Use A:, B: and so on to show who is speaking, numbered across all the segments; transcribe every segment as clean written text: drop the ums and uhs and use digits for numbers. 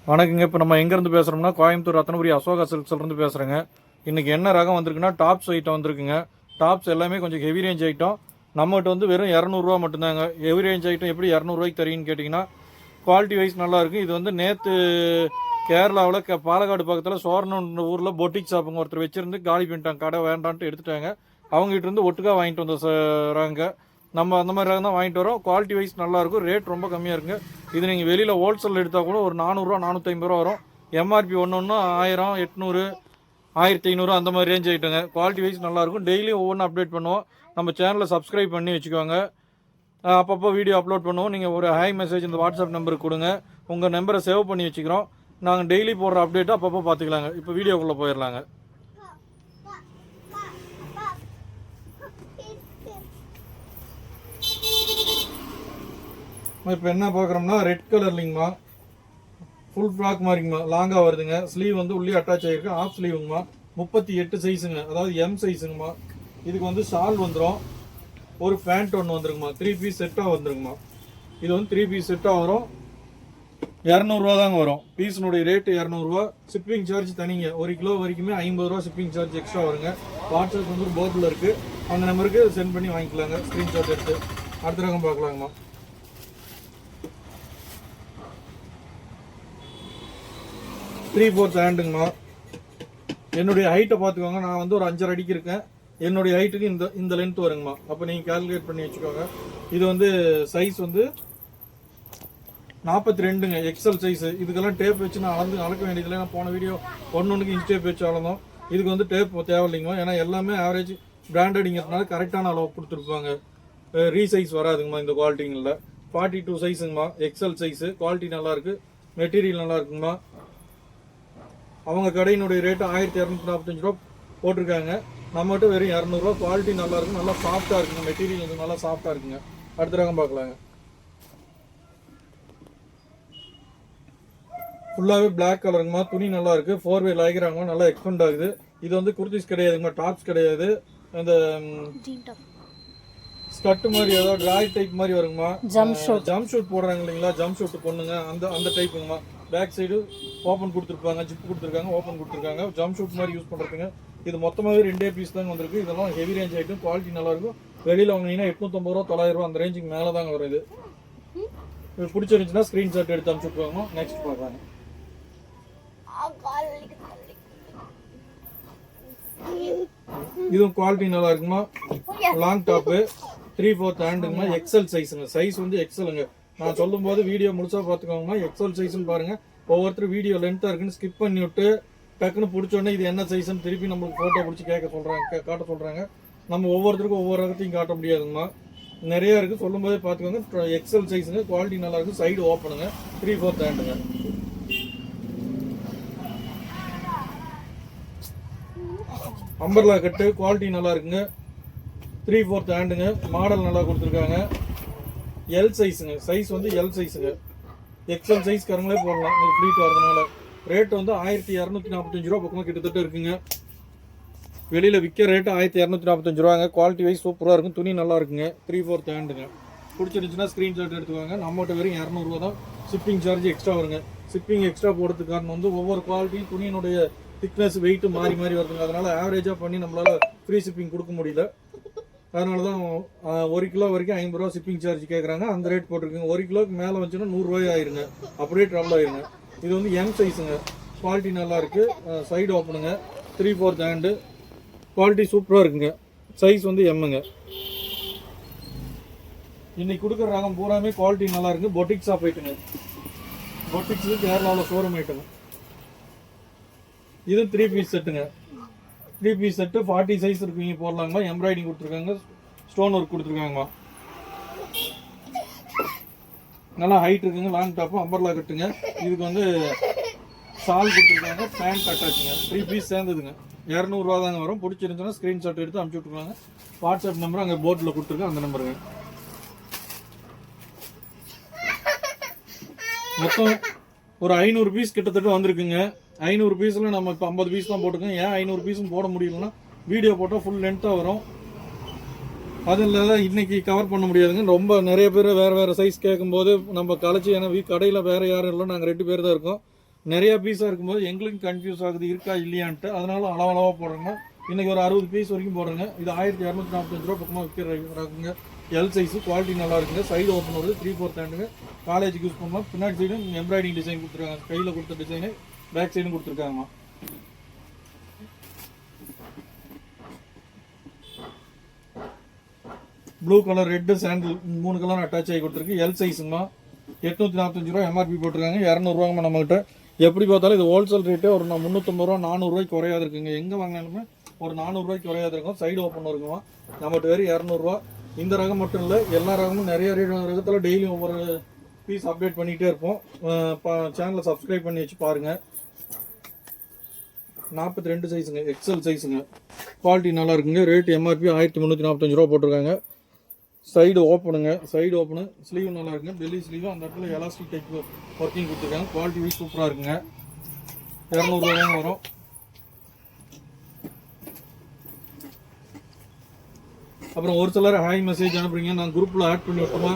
A: வணக்கங்க. இப்போ நம்ம எங்கேருந்து பேசுகிறோம்னா கோயம்புத்தூர் ரத்னபுரி அசோகா சில்க்ஸ்லேருந்து பேசுகிறேங்க. இன்றைக்கி என்ன ரகம் வந்திருக்குன்னா டாப்ஸ் ஐட்டம் வந்திருக்குங்க. டாப்ஸ் எல்லாமே கொஞ்சம் ஹெவி ரேஞ்ச் ஐட்டம். நம்மகிட்ட வந்து வெறும் 200 மட்டும்தாங்க. ஹெவி ரேஞ்ச் ஐட்டம் எப்படி 200 தரீங்கன்னு கேட்டிங்கன்னா குவாலிட்டி வைஸ் நல்லாயிருக்கும். இது வந்து நேற்று கேரளாவில் பாலக்காடு பக்கத்தில் சோரனன்ற ஊரில் பொட்டிக் ஷாப்புங்க ஒருத்தர் வச்சுருந்து காலி பண்ணிட்டாங்க. கடை வேண்டான்ட்டு எடுத்துட்டாங்க. அவங்ககிட்ட இருந்து ஒட்டுக்காக வாங்கிட்டு வந்த ரகங்க. நம்ம அந்த மாதிரி ரகம் தான் வாங்கிட்டு வரோம். குவாலிட்டி வைஸ் நல்லாயிருக்கும். ரேட் ரொம்ப கம்மியாக இருக்குங்க. இது நீங்கள் வெளியில் ஹோல்சேல் எடுத்தால் கூட ஒரு 400 450 வரும். எம்ஆர்பி ஒன்று 1000 800 1500 அந்த மாதிரி ரேஞ்ச் ஆகிட்டுங்க. குவாலிட்டி வைஸ் நல்லாயிருக்கும். டெய்லியும் ஒவ்வொன்றும் அப்டேட் பண்ணுவோம். நம்ம சேனலை சப்ஸ்கிரைப் பண்ணி வச்சுக்கோங்க. அப்பப்போ வீடியோ அப்லோட் பண்ணுவோம். நீங்கள் ஒரு ஹாய் மெசேஜ் இந்த வாட்ஸ்அப் நம்பருக்கு கொடுங்க. உங்கள் நம்பரை சேவ் பண்ணி வச்சுக்கிறோம். நாங்கள் டெய்லி போடுற அப்டேட்டை அப்பப்போ பார்த்துக்கலாங்க. இப்போ வீடியோக்குள்ளே போயிடலாங்க. இப்போ என்ன பார்க்குறோம்னா ரெட் கலர்லிங்கம்மா, ஃபுல் ஃப்ராக் மாதிரிங்கம்மா, லாங்காக வருதுங்க. ஸ்லீவ் வந்து உள்ளே அட்டாச் ஆகிருக்கு. ஆஃப் ஸ்லீவுங்கம்மா, 38 சைஸுங்க, அதாவது எம் சைஸுங்கம்மா. இதுக்கு வந்து ஷால் வந்துடும். ஒரு பேண்ட் ஒன்று வந்துருங்கம்மா. 3 பீஸ் செட்டாக வந்துருங்கம்மா. இது வந்து 3 பீஸ் செட்டாக வரும். 200 தாங்க வரும். பீஸினுடைய ரேட்டு 200. ஷிப்பிங் சார்ஜ் தனிங்க. 1 கிலோ வரைக்குமே 50 ரூபா ஷிப்பிங் சார்ஜ் எக்ஸ்ட்ரா வருங்க. வாட்ஸ்அப் நம்பர் போர்டில் இருக்குது. அந்த நம்பருக்கு சென்ட் பண்ணி வாங்கிக்கலாங்க. ஸ்க்ரீன்ஷாட் எடுத்து. அடுத்த ரகம் பார்க்கலாங்கம்மா. 3/4 ஹேண்டுங்கம்மா. என்னுடைய ஹைட்டை பார்த்துக்கோங்க. நான் வந்து ஒரு 5.5 அடிக்கு இருக்கேன். என்னுடைய ஹைட்டுக்கு இந்த லென்த் வருங்கம்மா. அப்போ நீங்கள் கால்குலேட் பண்ணி வச்சுக்கோங்க. இது வந்து சைஸ் வந்து 42ங்க, எக்ஸல் சைஸு. இதுக்கெல்லாம் டேப் வச்சு நான் அளக்க வேண்டியதில்லை. நான் போன வீடியோ ஒன்றுக்கு இன்ச் டேப் வச்சு அளந்தோம். இதுக்கு வந்து டேப் தேவையில்லைங்கம்மா. ஏன்னா எல்லாமே ஆவரேஜ் பிராண்டடிங்கிறதுனால கரெக்டான அளவு கொடுத்துருப்பாங்க. ரீசைஸ் வராதுங்கம்மா இந்த குவாலிட்டிங்களில். 42 சைஸுங்கம்மா, எக்ஸல் சைஸு. குவாலிட்டி நல்லாயிருக்கு, மெட்டீரியல் நல்லா இருக்குங்கம்மா. அவங்க கடையினுடைய ரேட்டு 1245 ரூபா போட்டிருக்காங்க. நம்மகிட்ட வெறும் 200 ரூபா. குவாலிட்டி நல்லா இருக்கும், நல்லா சாஃப்டாக இருக்குங்க. மெட்டீரியல் வந்து நல்லா சாஃப்டாக இருக்குங்க. அடுத்த ரகம் பார்க்கலாங்க. ஃபுல்லாகவே பிளாக் கலருங்கம்மா. துணி நல்லா இருக்கு. 4 வே லாய்க்கிறாங்கம்மா. நல்லா எக்ஸ்பெண்ட் ஆகுது. இது வந்து குர்த்திஸ் கிடையாதுங்கம்மா, டாப்ஸ் கிடையாது. அந்த ஸ்கர்ட் மாதிரி ஏதாவது டிராய் டைப் மாதிரி வருங்கம்மா. ஜம்ப் ஷூட் போடுறாங்க இல்லைங்களா, ஜம்ப் ஷூட் பொண்ணுங்க, அந்த டைப்புங்கம்மா. பேக் சைடு ஓப்பன் கொடுத்துருப்பாங்க, ஜிப் கொடுத்துருக்காங்க, ஓப்பன் கொடுத்துருக்காங்க. ஜம்ப் ஷூட் மாதிரி யூஸ் பண்ணுறதுங்க. இது மொத்தமாகவே 2 பீஸ் தாங்க வந்திருக்கு. இதெல்லாம் ஹெவி ரேஞ்ச் ஐட்டம். குவாலிட்டி நல்லாயிருக்கும். வெளியில் வாங்கினீங்கன்னா 850 ரூபா 900 ரூபா அந்த ரேஞ்சுக்கு மேலே தாங்க வருது. இது பிடிச்சிருந்துச்சுன்னா ஸ்க்ரீன்ஷாட் எடுத்து அனுப்பிச்சுட்ருவாங்க. நெக்ஸ்ட் பார்க்குறாங்க. இதுவும் குவாலிட்டி நல்லா இருக்குமா. லாங் டாப்பு, 3/4 ஹேண்டுங்கம்மா, எக்ஸல் சைஸுங்க. சைஸ் வந்து எக்ஸலுங்க. நான் சொல்லும் போது வீடியோ முழுசா பார்த்துக்கோங்கம்மா. எக்ஸல் சைஸ்ன்னு பாருங்க. ஒவ்வொருத்தரும் வீடியோ லென்த்தாக இருக்குன்னு ஸ்கிப் பண்ணி விட்டு டக்குன்னு பிடிச்சோடனே இது என்ன சைஸ்ன்னு திருப்பி நம்மளுக்கு ஃபோட்டோ பிடிச்சி காட்ட சொல்கிறாங்க. நம்ம ஒவ்வொருத்தருக்கும் ஒவ்வொரு ரகத்தையும் காட்ட முடியாதுங்கம்மா. நிறையா இருக்குது. சொல்லும் போதே பார்த்துக்கோங்க. எக்ஸல் சைஸுங்க. குவாலிட்டி நல்லா இருக்குது. சைடு ஓப்பனுங்க. 3/4 ஹேண்டுங்க. Umbrella cut. குவாலிட்டி நல்லா இருக்குங்க. 3/4 ஹேண்டுங்க. மாடல் நல்லா கொடுத்துருக்காங்க. எல் சைஸுங்க. சைஸ் வந்து எல் சைஸுங்க. எக்ஸல் சைஸ் காரங்களே போடலாம். இது ஃப்ளீட் வரதுனால. ரேட் வந்து 1245 ரூபா பக்கமாக கிட்டத்தட்ட இருக்குங்க. வெளியில் விற்க ரேட்டு 1245 ரூபாங்க. குவாலிட்டி வைஸ் சூப்பராக இருக்கும். துணி நல்லா இருக்குங்க. 3/4 ஹேண்டுங்க. பிடிச்சிருந்துச்சுன்னா ஸ்க்ரீன்ஷாட் எடுத்துவாங்க. நம்மகிட்ட வெறும் 200 ரூபா தான். ஷிப்பிங் சார்ஜ் எக்ஸ்ட்ரா வருங்க. ஷிப்பிங் எக்ஸ்ட்ரா போடுறதுக்கு காரணம் வந்து ஒவ்வொரு குவாலிட்டியும் துணியினுடைய திக்னஸ் வெயிட்டு மாறி வருதுங்க. அதனால் ஆவரேஜாக பண்ணி நம்மளால் ஃப்ரீ ஷிப்பிங் கொடுக்க முடியல. அதனால தான் 1 கிலோ வரைக்கும் 50 ரூபா ஷிப்பிங் சார்ஜ் கேட்குறாங்க. அந்த ரேட் போட்டிருக்குங்க. 1 கிலோக்கு மேலே வந்துச்சுன்னா 100 ரூபாய் ஆயிருங்க. அப்படியே ட்ரபிள் ஆயிருங்க. இது வந்து எம் சைஸுங்க. குவாலிட்டி நல்லா இருக்குது. சைடு ஓப்பனுங்க. 3/4 ஹேண்டு. குவாலிட்டி சூப்பராக இருக்குங்க. சைஸ் வந்து எம்முங்க. இன்னைக்கு கொடுக்குற ரகம் பூராமே குவாலிட்டி நல்லா இருக்குது. Boutique shop ஐட்டுங்க. பொட்டிக்ஸு கேரளாவில் ஷோரூம் ஐட்டுங்க. இது 3 பீஸ் செட்டுங்க. 3 பீஸ் செட்டு 40 சைஸ் இருக்குங்க. போடலாங்கம்மா. எம்ப்ராய்டிங் கொடுத்துருக்காங்க. ஸ்டோன் ஒர்க் கொடுத்துருக்காங்கம்மா. நல்லா ஹைட் இருக்குங்க. லாங் டாப்பும் அம்பர்லா கட்டுங்க. இதுக்கு வந்து ஷால் கொடுத்துருக்காங்க. பேண்ட் அட்டாச்சுங்க. 3 பீஸ் சேர்ந்ததுங்க. 200 ரூபா தாங்க வரும். பிடிச்சிருந்துச்சுன்னா ஸ்க்ரீன்ஷாட் எடுத்து அனுப்பிச்சி விட்டுருக்காங்க. வாட்ஸ்அப் நம்பர் அங்கே போர்டில் கொடுத்துருக்கேன். அந்த நம்பருங்க. மொத்தம் ஒரு 500 பீஸ் கிட்டத்தட்ட வந்திருக்குங்க. 500 பீஸில் நம்ம இப்போ 50 பீஸ் தான் போட்டுக்கோங்க. ஏன் 500 பீஸும் போட முடியலன்னா வீடியோ போட்டால் ஃபுல் லென்த்தாக வரும். அதில் இன்னைக்கு கவர் பண்ண முடியாதுங்க. ரொம்ப நிறைய பேர் வேறு சைஸ் கேட்கும்போது நம்ம கலைச்சி, ஏன்னா கடையில் வேறு யாரும் இல்லை, நாங்கள் 2 பேர் தான் இருக்கோம். நிறைய பீஸாக இருக்கும்போது எங்களுக்கும் கன்ஃபியூஸ் ஆகுது இருக்கா இல்லையான்ட்டு, அதனால அளவளவாக போடுறோங்க. இன்றைக்கி ஒரு 60 பீஸ் வரைக்கும் போடுறேங்க. இது 1245 ரூபா பக்கமாக விற்கிறாங்க. எல் சைஸு, குவாலிட்டி நல்லா இருக்குங்க. சைடு ஓப்பன் வருது, 3/4 ஹேண்டுங்க. காலேஜுக்கு யூஸ் பண்ணலாம். பின்னாடி சைடும் எம்ப்ராய்டிங் டிசைன் கொடுத்துருக்காங்க. கையில் கொடுத்த டிசைனு பேக் சைடும் கொடுத்துருக்காங்கம்மா. ப்ளூ கலர், ரெட்டு, சாண்டில் 3 கலர் அட்டாச் ஆகி கொடுத்துருக்கு. எல் சைஸுங்கம்மா. 845 ரூபா எம்ஆர்பி போட்டிருக்காங்க. 200 ரூபாங்கம்மா நம்மகிட்ட. எப்படி பார்த்தாலும் இது ஹோல்சேல் ரேட்டே ஒரு 350 ரூபா 400 ரூபாய்க்கு குறையாது இருக்குங்க. எங்கே வாங்கினாலுமே ஒரு 400 ரூபாய்க்கு குறையாது இருக்கும். சைடு ஓப்பன் இருக்குமா. நம்மகிட்ட வெறும் 200 ரூபா. இந்த ரகம் மட்டும் இல்லை, எல்லா ரகமும் நிறைய ரகத்தில் டெய்லியும் ஒவ்வொரு பீஸ் அப்டேட் பண்ணிகிட்டே இருப்போம். சேனலை சப்ஸ்கிரைப் பண்ணி வச்சு பாருங்கள். 42 சைஸுங்க, எக்ஸல் சைஸுங்க. குவாலிட்டி நல்லா இருக்குங்க. ரேட் எம்ஆர்பி 1345 ரூபா போட்டிருக்காங்க. சைடு ஓப்பனுங்க. சைடு ஓப்பனு, ஸ்லீவ் நல்லா இருக்குங்க. பெல்லி ஸ்லீவ் அந்த இடத்துல எலாஸ்டிக் டைப் ஒர்க்கிங் கொடுத்துருக்காங்க. குவாலிட்டி வைஸ் சூப்பராக இருக்குங்க. 200 ரூபாயும் வரும். அப்புறம் ஒரு சிலர் ஹாய் மெசேஜ் அனுப்புறீங்க, நான் குரூப்பில் ஆட் பண்ணி விட்டோமா,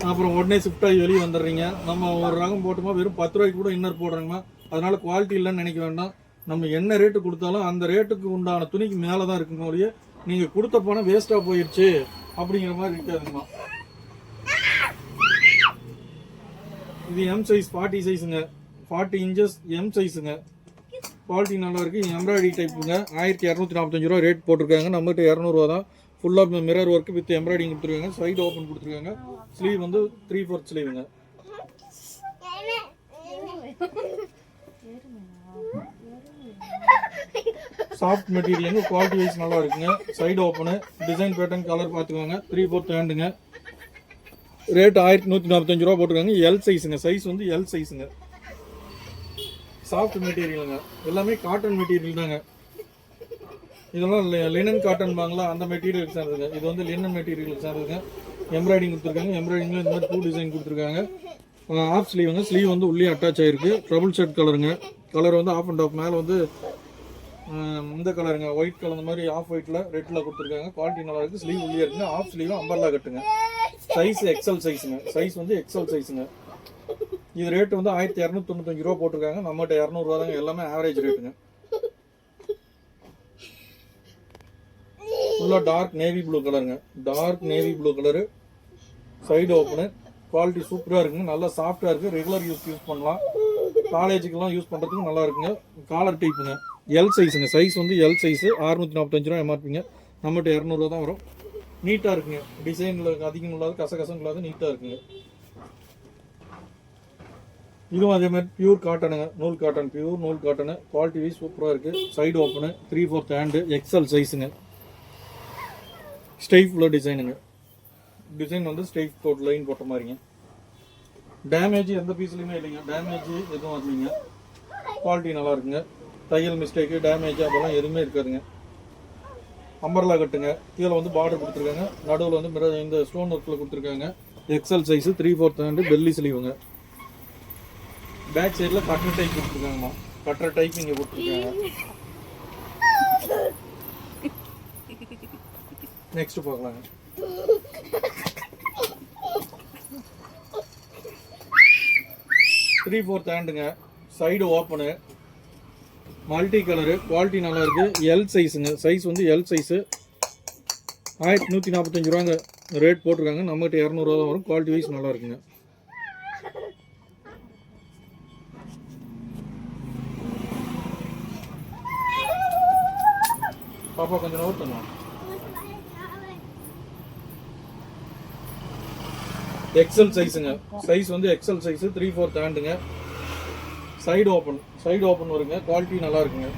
A: அப்புறம் உடனே ஷிஃப்ட் ஆகி வெளியே வந்துடுறீங்க. நம்ம ஒரு ரகம் போட்டோமா வெறும் 10 ரூபாய்க்கு கூட இன்னர் போடுறோங்கம்மா. அதனால குவாலிட்டி இல்லைன்னு நினைக்க வேண்டாம். நம்ம என்ன ரேட்டு கொடுத்தாலும் அந்த ரேட்டுக்கு உண்டான துணிக்கு மேலே தான் இருக்குங்க ஒழிய நீங்கள் கொடுத்த பணம் வேஸ்ட்டாக போயிடுச்சு அப்படிங்கிற மாதிரி இருக்காதுங்கம்மா. இது எம் சைஸ் 40 சைஸுங்க. 40 இன்ச்சஸ் எம் சைஸுங்க. குவாலிட்டி நல்லா இருக்குது. எம்ப்ராய்டரி டைப்புங்க. 1245 ரூபா ரேட் போட்டிருக்காங்க. நம்மகிட்ட 200 ரூபா தான். ஃபுல்லாக மிரர் ஒர்க்கு வித் எம்ப்ராய்டிங் கொடுத்துருக்காங்க. சைடு ஓப்பன் கொடுத்துருக்காங்க. ஸ்லீவ் வந்து 3/4 ஸ்லீவுங்க. சாஃப்ட் மெட்டீரியலுங்க. குவாலிட்டி வைஸ் நல்லா இருக்குங்க. Side open, design pattern, colour பார்த்துக்கோங்க. 3/4 ஹேண்டுங்க. ரேட் 1145 ரூபா போட்டிருக்காங்க. எல் சைஸுங்க. சைஸ் வந்து எல் சைஸுங்க. சாஃப்ட் மெட்டீரியலுங்க. எல்லாமே காட்டன் மெட்டீரியல் தாங்க. இதெல்லாம் லினன் காட்டன் பாங்களா, அந்த மெட்டீரியல் சேர்ந்ததுங்க. இது வந்து லினன் மெட்டீரியல் சேர்ந்ததுங்க. எம்ப்ராய்டிங் கொடுத்துருக்காங்க. எம்ப்ராய்டிங்கில் இந்த மாதிரி பூ டிசைன் கொடுத்துருக்காங்க. ஆஃப் ஸ்லீவுங்க. ஸ்லீவ் வந்து உள்ளே அட்டாச் ஆகிருக்கு. ட்ரபுள் ஷர்ட் கலருங்க. கலர் வந்து ஆஃப் அண்ட் ஆஃப். மேலே வந்து இந்த கலருங்க, ஒயிட் கலர், இந்த மாதிரி ஆஃப் ஒயிட்டில் ரெட்டில் கொடுத்துருக்காங்க. குவாலிட்டி நல்லா இருக்குது. ஸ்லீவ் உள்ளே இருக்குங்க. ஆஃப் ஸ்லீவும் அம்பர்லா கட்டுங்க. சைஸ் எக்ஸல் சைஸுங்க. சைஸ் வந்து எக்ஸல் சைஸுங்க. இது ரேட்டு வந்து 1295 ரூபா போட்டிருக்காங்க. நம்மகிட்ட 200 ரூபா தாங்க. எல்லாமே ஆவரேஜ் ரேட்டுங்க. ஃபுல்லாக டார்க் நேவி ப்ளூ கலருங்க. Dark navy blue colour. Side open. Quality சூப்பராக இருக்குங்க. நல்லா சாஃப்டாக இருக்குது. ரெகுலர் யூஸ் பண்ணலாம். காலேஜுக்கெல்லாம் யூஸ் பண்ணுறதுக்கு நல்லா இருக்குங்க. காலர் டைப்புங்க. எல் சைஸுங்க. சைஸ் வந்து எல் சைஸு. 645 ரூபா எம்ஆர்பிங்க. நம்மகிட்ட 200 ரூபா தான் வரும். நீட்டாக இருக்குங்க. டிசைனில் அதிகம் இல்லாத, கசகசம் இல்லாத நீட்டாக இருக்குங்க. இதுவும் அதே மாதிரி பியூர் காட்டனுங்க. நூல் காட்டன், பியூர் நூல் காட்டனு. குவாலிட்டி வைஸ் சூப்பராக இருக்குது. சைடு ஓப்பனு, 3/4 ஹேண்டு, எக்ஸல் சைஸுங்க. ஸ்டைஃபில் டிசைனுங்க. டிசைன் வந்து ஸ்டைஃப் கோட் லைன் போட்ட மாதிரிங்க. டேமேஜ் எந்த பீஸ்லையுமே இல்லைங்க. டேமேஜ் எதுவும் வரலைங்க. குவாலிட்டி நல்லா இருக்குங்க. தையல் மிஸ்டேக்கு, டேமேஜ் அதெல்லாம் எதுவுமே இருக்காதுங்க. அம்பர்லா கட்டுங்க. கீழே வந்து பார்டர் கொடுத்துருக்காங்க. நடுவில் வந்து இந்த ஸ்டோன் ஒர்க்கில் கொடுத்துருக்காங்க. எக்ஸல் சைஸு, 3/4 ஹேண்டு, பெல்லி ஸ்லீவுங்க. பேக் சைடில் கட்டர் டைப் கொடுத்துருக்காங்கம்மா. கட்டர் டைப் இங்கே கொடுத்துருக்காங்க. நெக்ஸ்ட் பார்க்கலாங்க. த்ரீ ஃபோர்த் ஹேண்டுங்க. Side open, multi colour. Quality நல்லா இருக்குது. எல் சைஸுங்க. சைஸ் வந்து எல் சைஸு. 1145 ரூபாங்க ரேட் போட்டிருக்காங்க. நம்மகிட்ட 200 ரூபா தான் வரும். குவாலிட்டி வைஸ் நல்லா இருக்குங்க. பாப்பா கொஞ்சம் நோட் பண்ணுவோம். எக்ஸல் சைஸுங்க. சைஸ் வந்து எக்ஸல் சைஸு, 3/4 ஹேண்டுங்க. Side open. சைடு ஓப்பன் வருங்க. குவாலிட்டி நல்லா இருக்குங்க.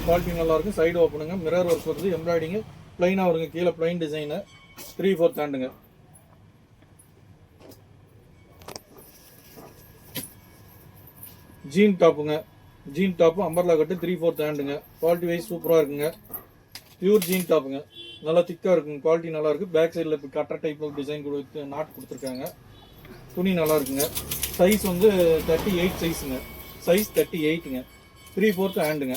A: குவாலிட்டி நல்லா இருக்கும். சைடு ஓப்பனுங்க. மிரர் ஒர்க் வருது. எம்ப்ராய்டிங்கு ப்ளைனாக வருங்க. கீழே ப்ளைன் டிசைனு. 3/4 ஹேண்டுங்க. ஜீன் டாப்புங்க. ஜீன் டாப்பு அம்பர்லா கட்டு, 3/4 ஹேண்டுங்க. குவாலிட்டி வைஸ் சூப்பராக இருக்குங்க. பியூர் ஜீன் டாப்புங்க. நல்லா திக்காக இருக்குங்க. குவாலிட்டி நல்லா இருக்குது. பேக் சைடில் இப்போ கட்டர் டைப் ஆஃப் டிசைன் கொடுத்து நாட் கொடுத்துருக்காங்க. துணி நல்லா இருக்குங்க. சைஸ் வந்து 38 சைஸுங்க. சைஸ் 38ங்க. 3/4 ஹேண்டுங்க.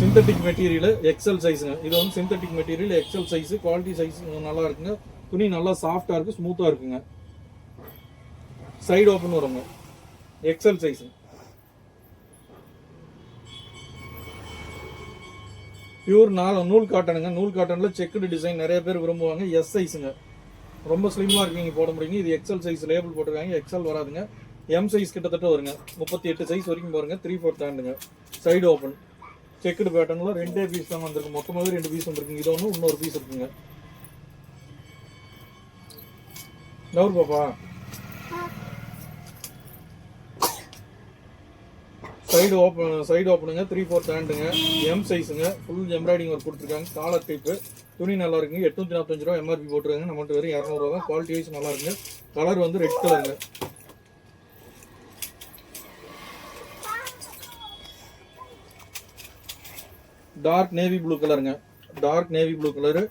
A: சிந்தட்டிக் மெட்டீரியல், எக்ஸல் சைஸுங்க. இது வந்து synthetic material, XL size. Quality size நல்லா இருக்குங்க. துணி நல்லா சாஃப்டாக இருக்குது, ஸ்மூத்தாக இருக்குங்க. சைடு ஓப்பன் வருங்க, எக்ஸல் சைஸு. பியூர் நூல் காட்டனுங்க. நூல் காட்டனில் செக்குடு டிசைன் நிறைய பேர் விரும்புவாங்க. எஸ் சைஸுங்க, ரொம்ப ஸ்லிம்மாக இருக்கீங்க போட முடியுங்க. இது எக்ஸல் சைஸ் லேபிள் போட்டிருக்காங்க, எக்ஸல் வராதுங்க. எம் சைஸ் கிட்டத்தட்ட வருங்க, 38 சைஸ் வரைக்கும் பாருங்க. 3/4 ஹேண்டுங்க, சைடு ஓப்பன், செக்குடு பேட்டர்னில் 2 பீஸ் தான் வந்திருக்கு. மொத்தமாகவே 2 பீஸ் வந்துருக்குங்க. இது ஒன்று, இன்னொரு பீஸ் இருக்குங்க. நவர் பாப்பா, சைடு ஓப்பனுங்க, 3/4 ஹேண்டுங்க, எம் சைஸுங்க. ஃபுல் எம்ப்ராய்டிங் ஒர்க் கொடுத்துருக்காங்க. காலர் டைப்பு, துணி நல்லா இருக்குங்க. 845 ரூபா எம்ஆர்பி போட்டுருக்காங்க. நம்மகிட்ட வெறும் 200 ரூபா தான். குவாலிட்டி வைஸ் நல்லா இருக்குங்க. கலர் வந்து ரெட் கலருங்க. டார்க் நேவி ப்ளூ கலருங்க, டார்க் நேவி ப்ளூ கலரு.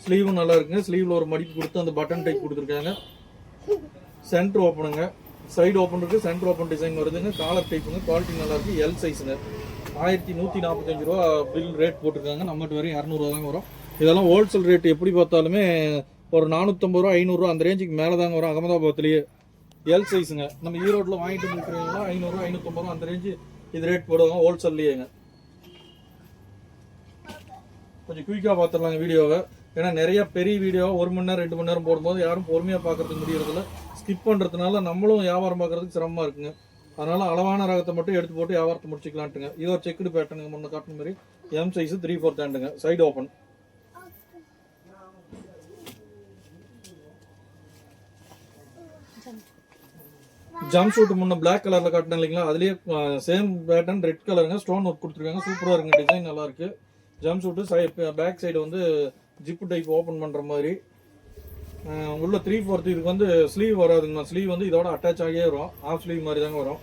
A: ஸ்லீவும் நல்லா இருக்குங்க. ஸ்லீவில் ஒரு மடிப்பு கொடுத்து அந்த பட்டன் டைப் கொடுத்துருக்காங்க. சென்டர் ஓப்பனுங்க, சைடு ஓப்பன் இருக்குது, சென்டர் ஓப்பன் டிசைன் வருதுங்க. காலர் டைப்புங்க, குவாலிட்டி நல்லா இருக்குது. எல் சைஸுங்க. 1145 ரூபா பில் ரேட் போட்டிருக்காங்க. நம்மகிட்ட வரையும் 200 ரூபா தாங்க வரும். இதெல்லாம் ஹோல்சேல் ரேட் எப்படி பார்த்தாலுமே ஒரு 450 ரூபா 500 ரூபா அந்த ரேஞ்சுக்கு மேலே தாங்க வரும் அகமதாபாத்லேயே. எல் சைஸுங்க. நம்ம ஈரோட்டில் வாங்கிட்டு இருக்கிறீங்களா 500 ரூபா 550 ரூபா அந்த ரேஞ்சு இது ரேட் போடுவாங்க ஹோல்சேல்லையேங்க. கொஞ்சம் குயிக்காக பார்த்துடலாங்க வீடியோவை. ஏன்னா நிறைய பெரிய வீடியோ 1 மணி நேரம் 2 மணி நேரம் போடும்போது யாரும் பொறுமையாக பார்க்கறதுக்கு முடியறதில்ல. ஸ்கிப் பண்ணுறதுனால நம்மளும் வியாபாரம் பார்க்குறதுக்கு சிரமமாக இருக்குங்க. அதனால் அளவான ரகத்தை மட்டும் எடுத்து போட்டு வியாபாரத்தை முடிச்சிக்கலான்ட்டுங்க. இது ஒரு செக்குடு பேட்டர்னுங்க, முன்ன காட்டின மாதிரி. எம் சைஸு 3/4 ஹேண்டுங்க, சைடு ஓப்பன். ஜம்ப் ஷூட் முன்ன பிளாக் கலரில் காட்டினேன் இல்லைங்களா, அதுலேயே சேம் பேட்டர்ன் ரெட் கலருங்க. ஸ்டோன் ஒர்க் கொடுத்துருக்காங்க, சூப்பராக இருக்குங்க. டிசைன் நல்லா இருக்குது. ஜம்ப் ஷூட்டு பேக் சைடு வந்து ஜிப்பு டைப் ஓப்பன் பண்ணுற மாதிரி. உள்ள 3/4 இதுக்கு வந்து ஸ்லீவ் வராதுங்கண்ணா. ஸ்லீவ் வந்து இதோட அட்டாச் ஆகியே வரும். ஆஃப் ஸ்லீவ் மாதிரி தாங்க வரும்.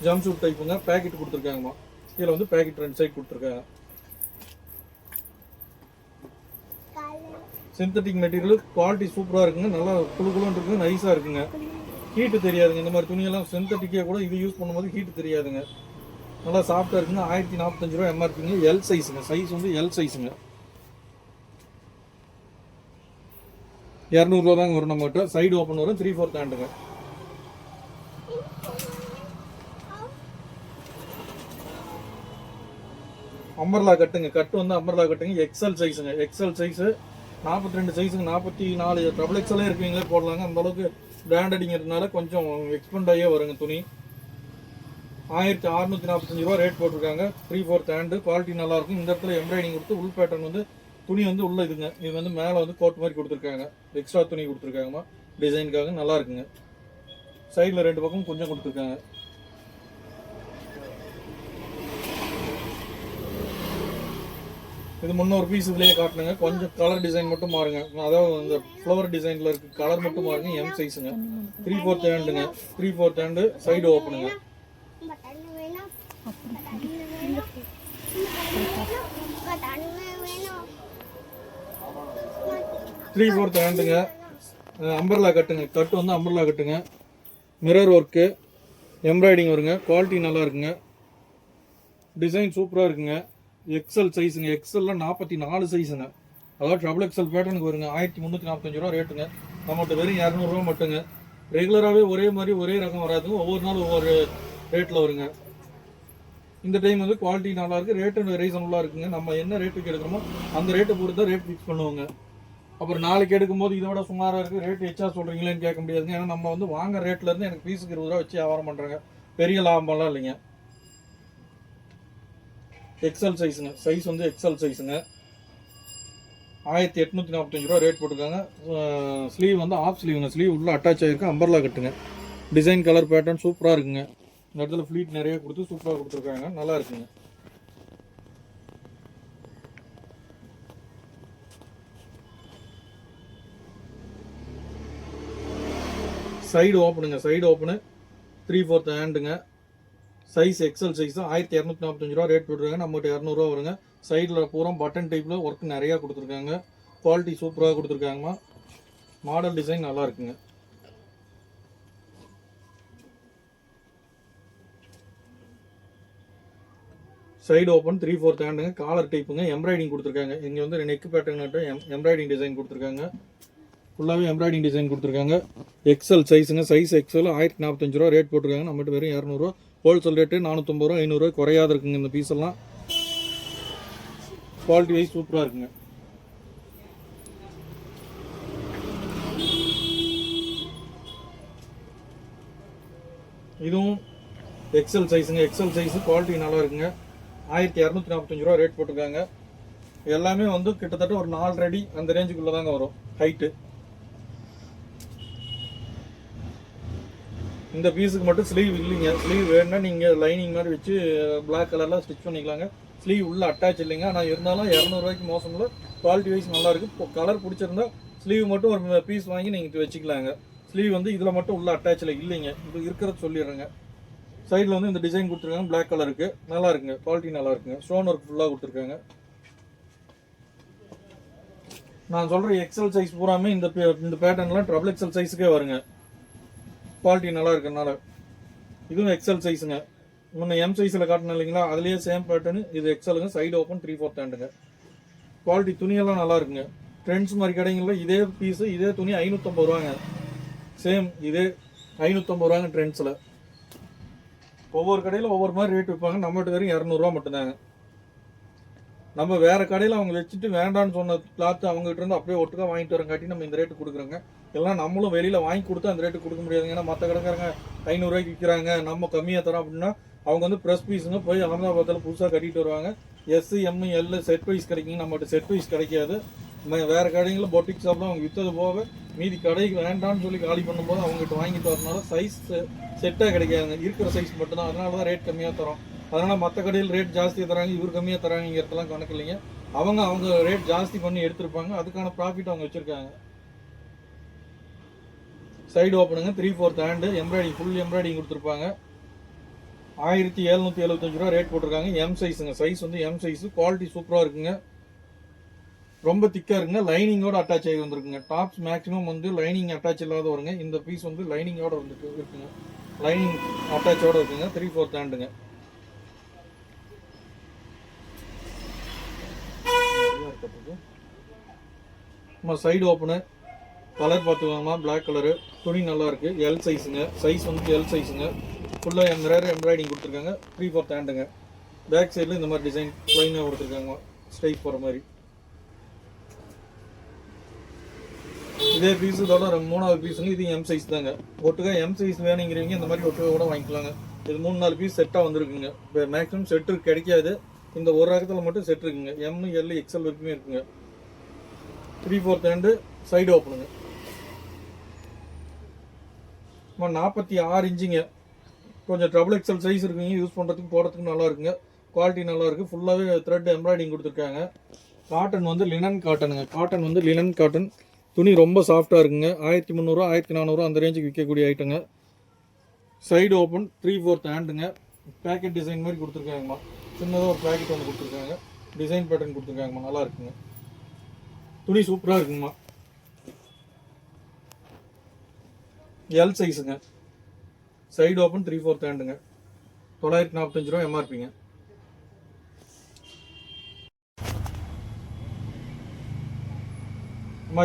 A: ஜம்ப் ஷூட் டைப்புங்க. பேக்கெட் கொடுத்துருக்காங்கம்மா. கீழே வந்து பேக்கெட் 2 சைட் கொடுத்துருக்காங்க. சிந்தட்டிக் மெட்டீரியல் குவாலிட்டி சூப்பராக இருக்குங்க. நல்லா குழுக்குழுன்னு இருக்குங்க, நைஸாக இருக்குங்க. ஹீட்டு தெரியாதுங்க. இந்த மாதிரி துணியெல்லாம் சிந்தட்டிக்கே கூட இது யூஸ் பண்ணும்போது ஹீட்டு தெரியாதுங்க. நல்லா சாஃப்டாக இருக்குங்க. 1045 ரூபா எம்ஆர்பிங்க. எல் சைஸுங்க. சைஸ் வந்து எல் சைஸுங்க. 200 ரூபா தாங்க வரும் நம்மகிட்ட. சைடு ஓப்பன் வரும். 3/4 ஹேண்டுங்க. அம்பர்லா கட்டுங்க. கட்டு வந்து அம்பர்லா கட்டுங்க. எக்ஸல் சைஸுங்க. எக்ஸல் சைஸு 42 சைஸுங்க. 44 டபுள் எக்ஸலே இருக்குவீங்களே போடலாங்க. அந்த அளவுக்கு பிராண்டடிங்கிறதுனால கொஞ்சம் எக்ஸ்பெண்ட் ஆகியே வருங்க துணி. 1645 ரூபா ரேட் போட்டிருக்காங்க. 3/4 ஹேண்டு. குவாலிட்டி நல்லா இருக்கும். இந்த இடத்துல எம்ப்ராய்டிங் கொடுத்து உள் பேட்டர்ன் வந்து துணி வந்து உள்ள இதுங்க. இது வந்து மேலே வந்து கோட் மாதிரி கொடுத்துருக்காங்க. எக்ஸ்ட்ரா துணி கொடுத்துருக்காங்கம்மா டிசைனுக்காக. நல்லா இருக்குங்க. சைடில் 2 பக்கம் கொஞ்சம் கொடுத்துருக்காங்க. இது முன்னொரு பீஸ் இதுலேயே காட்டணுங்க. கொஞ்சம் கலர் டிசைன் மட்டும் மாறுங்க. அதாவது இந்த ஃப்ளவர் டிசைனில் இருக்கு கலர் மட்டும் மாறுங்க. எம் சைஸுங்க. 3/4 ஹேண்டுங்க. 3/4 ஹேண்டு. சைடு ஓப்பனுங்க. 3/4 ஹேண்டுங்க. அம்பர்லா கட்டுங்க. கட்டு வந்து அம்பர்லா கட்டுங்க. மிரர் ஒர்க்கு, எம்ப்ராய்டிங் வருங்க. குவாலிட்டி நல்லா இருக்குங்க. டிசைன் சூப்பராக இருக்குங்க. எக்ஸல் சைஸுங்க. எக்ஸலில் 44 சைஸுங்க. அதாவது டபுள் எக்ஸல் பேட்டர்னுக்கு வருங்க. 1345 ரூபா ரேட்டுங்க. நம்மகிட்ட வெறும் 200 ரூபா மட்டுங்க. ரெகுலராகவே ஒரே மாதிரி ஒரே ரகம் வராதுங்க. ஒவ்வொரு நாள் ஒவ்வொரு ரேட்டில் வருங்க. இந்த டைம் வந்து குவாலிட்டி நல்லா இருக்குது. ரேட்டு ரீசனபுளாக இருக்குங்க. நம்ம என்ன ரேட்டுக்கு எடுக்கிறோமோ அந்த ரேட்டை பொறுத்து தான் ரேட் ஃபிக்ஸ் பண்ணுவோங்க. அப்புறம் நாளைக்கு எடுக்கும்போது இதோட சுமாராக இருக்குது, ரேட்டு எச்சா சொல்கிறீங்களேன்னு கேட்க முடியாதுங்க. ஏன்னா நம்ம வந்து வாங்க ரேட்லேருந்து எனக்கு பீஸுக்கு 20 ரூபா வச்சு வியாபாரம் பண்ணுறேங்க. பெரிய லாபமெல்லாம் இல்லைங்க. எக்ஸல் சைஸுங்க. சைஸ் வந்து எக்ஸல் சைஸுங்க. 1845 ரூபா ரேட் போட்டுருக்காங்க. ஸ்லீவ் வந்து ஆஃப் ஸ்லீவுங்க. ஸ்லீவ் உள்ள அட்டாச் ஆகிருக்கு. அம்பர்லா கட்டுங்க. டிசைன் கலர் பேட்டர்ன் சூப்பராக இருக்குங்க. இந்த இடத்துல ஃப்ளீட் நிறைய கொடுத்து சூப்பராக கொடுத்துருக்காங்க. நல்லா இருக்குங்க. சைடு ஓப்பனுங்க. சைடு ஓப்பனு 3/4 ஹேண்டுங்க. சைஸ் எக்ஸல் சைஸ் தான். 1245 ரூபா ரேட் போட்டுருக்காங்க. நம்மகிட்ட 200 ரூபா வருங்க. சைடில் பூரா பட்டன் டைப்பில் ஒர்க் நிறையா கொடுத்துருக்காங்க. குவாலிட்டி சூப்பராக கொடுத்துருக்காங்கம்மா. மாடல் டிசைன் நல்லா இருக்குங்க. Side open 3/4 ஹேண்டுங்க. காலர் டைப்புங்க. எம்ப்ராய்டிங் கொடுத்துருக்காங்க. இங்கே வந்து நெக் பேட்டர்ன் எம்ப்ராய்டிங் டிசைன் கொடுத்துருக்காங்க. ஃபுல்லாகவே எம்ப்ராய்டிங் டிசைன் கொடுத்துருக்காங்க. எக்ஸல் சைஸுங்க, சைஸ் எக்ஸல் 1045 ரூபா ரேட் போட்டிருக்காங்க. நம்மகிட்ட வெறும் 200 ரூபா. ஹோல்சேல் ரேட்டு 450 ரூபா, 500 ரூபா குறையாத இருக்குங்க. இந்த பீஸ் எல்லாம் குவாலிட்டி வைஸ் சூப்பராக இருக்குங்க. இதுவும் எக்ஸல் சைஸுங்க, எக்ஸல் சைஸு குவாலிட்டி நல்லா இருக்குங்க. 1245 ரூபா ரேட் போட்டிருக்காங்க. எல்லாமே வந்து கிட்டத்தட்ட ஒரு 4 அடி அந்த ரேஞ்சுக்குள்ளே தாங்க வரும் ஹைட்டு. இந்த பீஸுக்கு மட்டும் ஸ்லீவ் இல்லைங்க. ஸ்லீவ் வேணுன்னா நீங்கள் லைனிங் மாதிரி வச்சு பிளாக் கலரில் ஸ்டிச் பண்ணிக்கலாங்க. ஸ்லீவ் உள்ள அட்டாச் இல்லைங்க. ஆனால் இருந்தாலும் 200 ரூபாய்க்கு மோசம் இல்லை. குவாலிட்டி வைஸ் நல்லாயிருக்கு. இப்போ கலர் பிடிச்சிருந்தா ஸ்லீவ் மட்டும் ஒரு பீஸ் வாங்கி நீங்கள் வச்சுக்கலாங்க. ஸ்லீவ் வந்து இதில் மட்டும் உள்ள அட்டாச்சில் இல்லைங்க. இது இருக்கிறத சொல்லிடுறேங்க. சைடில் வந்து இந்த டிசைன் கொடுத்துருக்காங்க பிளாக் கலருக்கு. நல்லா இருக்குங்க, குவாலிட்டி நல்லா இருக்குங்க. ஸ்டோன் ஒர்க் ஃபுல்லாக கொடுத்துருக்காங்க. நான் சொல்கிற எக்ஸல் சைஸ் பூராமே இந்த பேட்டர்ன்லாம் ட்ரபிள் எக்ஸல் சைஸுக்கே வருங்க. குவாலிட்டி நல்லா இருக்குனால இதுவும் எக்ஸல் சைஸுங்க. முன்ன எம் சைஸில் காட்டணும் இல்லைங்களா, அதுலேயே சேம் பேட்டர்னு. இது எக்ஸலுங்க, சைடு ஓப்பன் 3/4 ஹேண்டுங்க. குவாலிட்டி துணியெல்லாம் நல்லா இருக்குங்க. ட்ரெண்ட்ஸ் மாதிரி கடைங்களில் இதே பீஸு இதே துணி 550 ரூபாங்க. சேம் இதே 550 ரூபாங்க ட்ரெண்ட்ஸில். ஒவ்வொரு கடையில் ஒவ்வொரு மாதிரி ரேட் வைப்பாங்க. நம்மகிட்ட வெறும் 200 ரூபா மட்டும்தாங்க. நம்ம வேறு கடையில் அவங்க வச்சுட்டு வேண்டான்னு சொன்ன கிளாத்து அவங்ககிட்ட இருந்து அப்படியே ஒட்டுக்கா வாங்கிட்டு வரங்காட்டி நம்ம இந்த ரேட்டு கொடுக்குறோங்க. எல்லாம் நம்மளும் வெளியில் வாங்கி கொடுத்து அந்த ரேட்டு கொடுக்க முடியாதுங்க. ஏன்னா மற்ற கடைக்காரங்க 500 ரூபாய்க்கு விற்கிறாங்க, நம்ம கம்மியாக தரோம் அப்படின்னா அவங்க வந்து ப்ரெஸ் பீஸுங்க போய் அகமதாபாத்தில் புதுசாக கட்டிட்டு வருவாங்க. S, M, L set wise கிடைக்குங்க. நம்மகிட்ட செட் வைஸ் கிடைக்காது. வேறு கடைகளில் பொட்டிக் ஷாப்லாம் அவங்க விற்றது போக மீதி கடைக்கு வேண்டான்னு சொல்லி காலி பண்ணும்போது அவங்ககிட்ட வாங்கிட்டு வரனால சைஸ் செட்டாக கிடைக்காதுங்க. இருக்கிற சைஸ் மட்டும்தான். அதனால தான் ரேட் கம்மியாக தரோம். அதனால் மற்ற கடையில் ரேட் ஜாஸ்தியாக தராங்க, இவர் கம்மியாக தராங்கிறதுலாம் கணக்கு இல்லைங்க. அவங்க ரேட் ஜாஸ்தி பண்ணி எடுத்திருப்பாங்க. அதுக்கான ப்ராஃபிட் அவங்க வச்சுருக்காங்க. சைடு ஓப்பனுங்க, 3/4 ஹேண்டு, எம்ப்ராய்டிங் ஃபுல் எம்ப்ராய்டிங் கொடுத்துருப்பாங்க. 1775 ரூபா ரேட் போட்டிருக்காங்க. எம் சைஸுங்க, சைஸ் வந்து எம் சைஸு. குவாலிட்டி சூப்பராக இருக்குங்க. ரொம்ப திக்காக இருக்குங்க. லைனிங்கோட அட்டாச் ஆகி வந்துருக்குங்க. டாப்ஸ் மேக்ஸிமம் வந்து லைனிங் அட்டாச் இல்லாத வருங்க. இந்த பீஸ் வந்து லைனிங்கோட வந்துட்டு இருக்குங்க. லைனிங் அட்டாச்சோட இருக்குங்க. 3/4 ஹேண்டுங்க. சைடு ஓப்பனு கலர் பார்த்துக்கோங்கம்மா, பிளாக் கலரு. துணி நல்லா இருக்கு. எல் சைஸுங்க, சைஸ் வந்து எல் சைஸுங்க. ஃபுல்லாக எம்ப்ராய்டிங் கொடுத்துருக்காங்க. 3/4 ஹேண்டுங்க. பேக் சைடில் இந்த மாதிரி டிசைன் ப்ளைனாக கொடுத்துருக்காங்க, ஸ்ட்ரைட் போகிற மாதிரி. இதே பீஸு இதோட 3வது பீஸுங்க. இது எம் சைஸ் தாங்க. ஒட்டுக்கா எம் சைஸ் வேணுங்கிறீங்க இந்த மாதிரி ஒட்டுக்கா கூட வாங்கிக்கலாங்க. இது 3-4 பீஸ் செட்டாக வந்துருக்குங்க. இப்போ மேக்ஸிமம் செட்டு கிடைக்காது. இந்த ஒரு ரகத்தில் மட்டும் செட் இருக்குங்க. எம், எல், எக்ஸ்எல் வரைக்குமே இருக்குங்க. 3/4 ஹேண்டு, சைடு ஓப்பனுங்க. 46 இன்ச்சுங்க. கொஞ்சம் ட்ரபிள் எக்ஸல் சைஸ் இருக்குங்க. யூஸ் பண்ணுறதுக்கு போடுறதுக்கு நல்லா இருக்குங்க. குவாலிட்டி நல்லா இருக்குது. ஃபுல்லாகவே த்ரெட் எம்ப்ராய்டிங் கொடுத்துருக்காங்க. காட்டன் வந்து லினன் காட்டனுங்க. காட்டன் வந்து லினன் காட்டன். துணி ரொம்ப சாஃப்டாக இருக்குங்க. 1300 1400 அந்த ரேஞ்சுக்கு விற்கக்கூடிய ஐட்டங்க. சைடு ஓப்பன் 3/4 ஹேண்டுங்க. பேக்கெட் டிசைன் மாதிரி கொடுத்துருக்காங்கம்மா. சின்னதாக ஒரு பேக்கெட் ஒன்று கொடுத்துருக்காங்க. டிசைன் பேட்டர்ன் கொடுத்துருக்காங்கம்மா. நல்லா இருக்குங்க. துணி சூப்பராக இருக்குங்கம்மா. எல் சைஸுங்க. சைடு ஓப்பன் 3/4 ஹேண்டுங்க. 945 ரூபா எம்ஆர்பிங்க.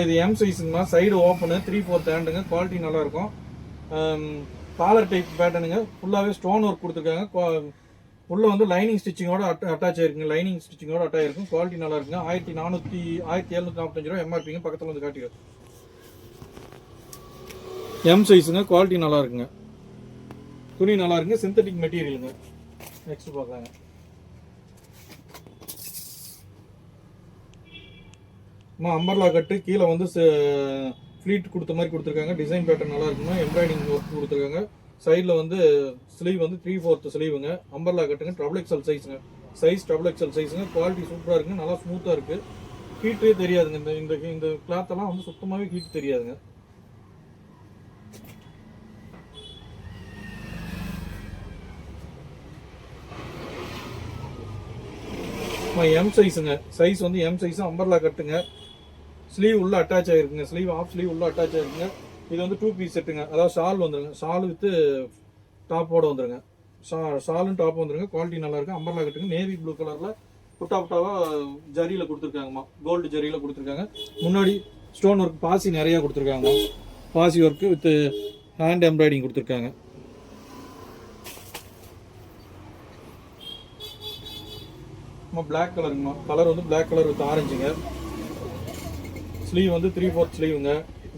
A: இது எம் சைஸுங்கம்மா. சைடு ஓப்பனு 3/4 ஹேண்டுங்க. குவாலிட்டி நல்லாயிருக்கும். காலர் டைப் பேட்டர்னுங்க. ஃபுல்லாகவே ஸ்டோன் ஒர்க் கொடுத்துருக்காங்க. உள்ளே வந்து லைனிங் ஸ்டிச்சிங்கோட அட்டாச் ஆயிருக்குங்க. லைனிங் ஸ்டிச்சிங்கோட அட்டாச் ஆயிருக்கும். குவாலிட்டி நல்லா இருக்குங்க. 1745 ரூபா எம்ஆர்பிங்க. பக்கத்தில் வந்து காட்டிடும். எம் சைஸுங்க. குவாலிட்டி நல்லா இருக்குங்க. துணி நல்லா இருக்குங்க. சிந்தட்டிக் மெட்டீரியலுங்க. நெக்ஸ்ட் பார்க்கலாங்க. அம்பர்லா கட்டு கீழே வந்து ஃப்ளீட் கொடுத்த மாதிரி கொடுத்துருக்காங்க. டிசைன் பேட்டர்ன் நல்லா இருக்குங்க. எம்ப்ராய்டிங் ஒர்க் கொடுத்துருக்காங்க. சைடில் வந்து ஸ்லீவ் வந்து 3/4 ஸ்லீவுங்க. அம்பர்லா கட்டுங்க. ட்ரபிள் எக்ஸல் சைஸுங்க. சைஸ் ட்ரபிள் எக்ஸல் சைஸுங்க. குவாலிட்டி சூப்பராக இருக்குங்க. நல்லா ஸ்மூத்தாக இருக்குது. ஹீட்டே தெரியாதுங்க. இந்த கிளாத்தெல்லாம் வந்து சுத்தமாகவே ஹீட் தெரியாதுங்க. எம் சைஸுங்க. சைஸ் வந்து எம் சைஸு. அம்பர்லா கட்டுங்க. ஸ்லீவ் உள்ள அட்டாச் ஆகிருக்குங்க. ஸ்லீவ் ஆஃப் ஸ்லீவ் உள்ள அட்டாச் ஆகிருக்குங்க. இது வந்து 2 பீஸ் செட்டுங்க. அதாவது ஷால் வந்துருங்க. ஷால் வித்து டாப்போட வந்துருங்க. ஷாலும் டாப் வந்துருங்க. குவாலிட்டி நல்லா இருக்கு. அம்பர்லா கட்டுங்க. நேவி ப்ளூ கலரில் புட்டாவாக ஜரியில் கொடுத்துருக்காங்கம்மா. கோல்டு ஜரியில் கொடுத்துருக்காங்க. முன்னாடி ஸ்டோன் ஒர்க் பாசி நிறையா கொடுத்துருக்காங்க. பாசி ஒர்க்கு வித் ஹேண்ட் எம்ப்ராய்டிங் கொடுத்துருக்காங்க. பிளாக் கலருங்கம்மா. கலர் வந்து பிளாக் கலர் வித் ஆரஞ்சுங்க. ஸ்லீவ் வந்து 3/4 ஸ்லீவுங்க.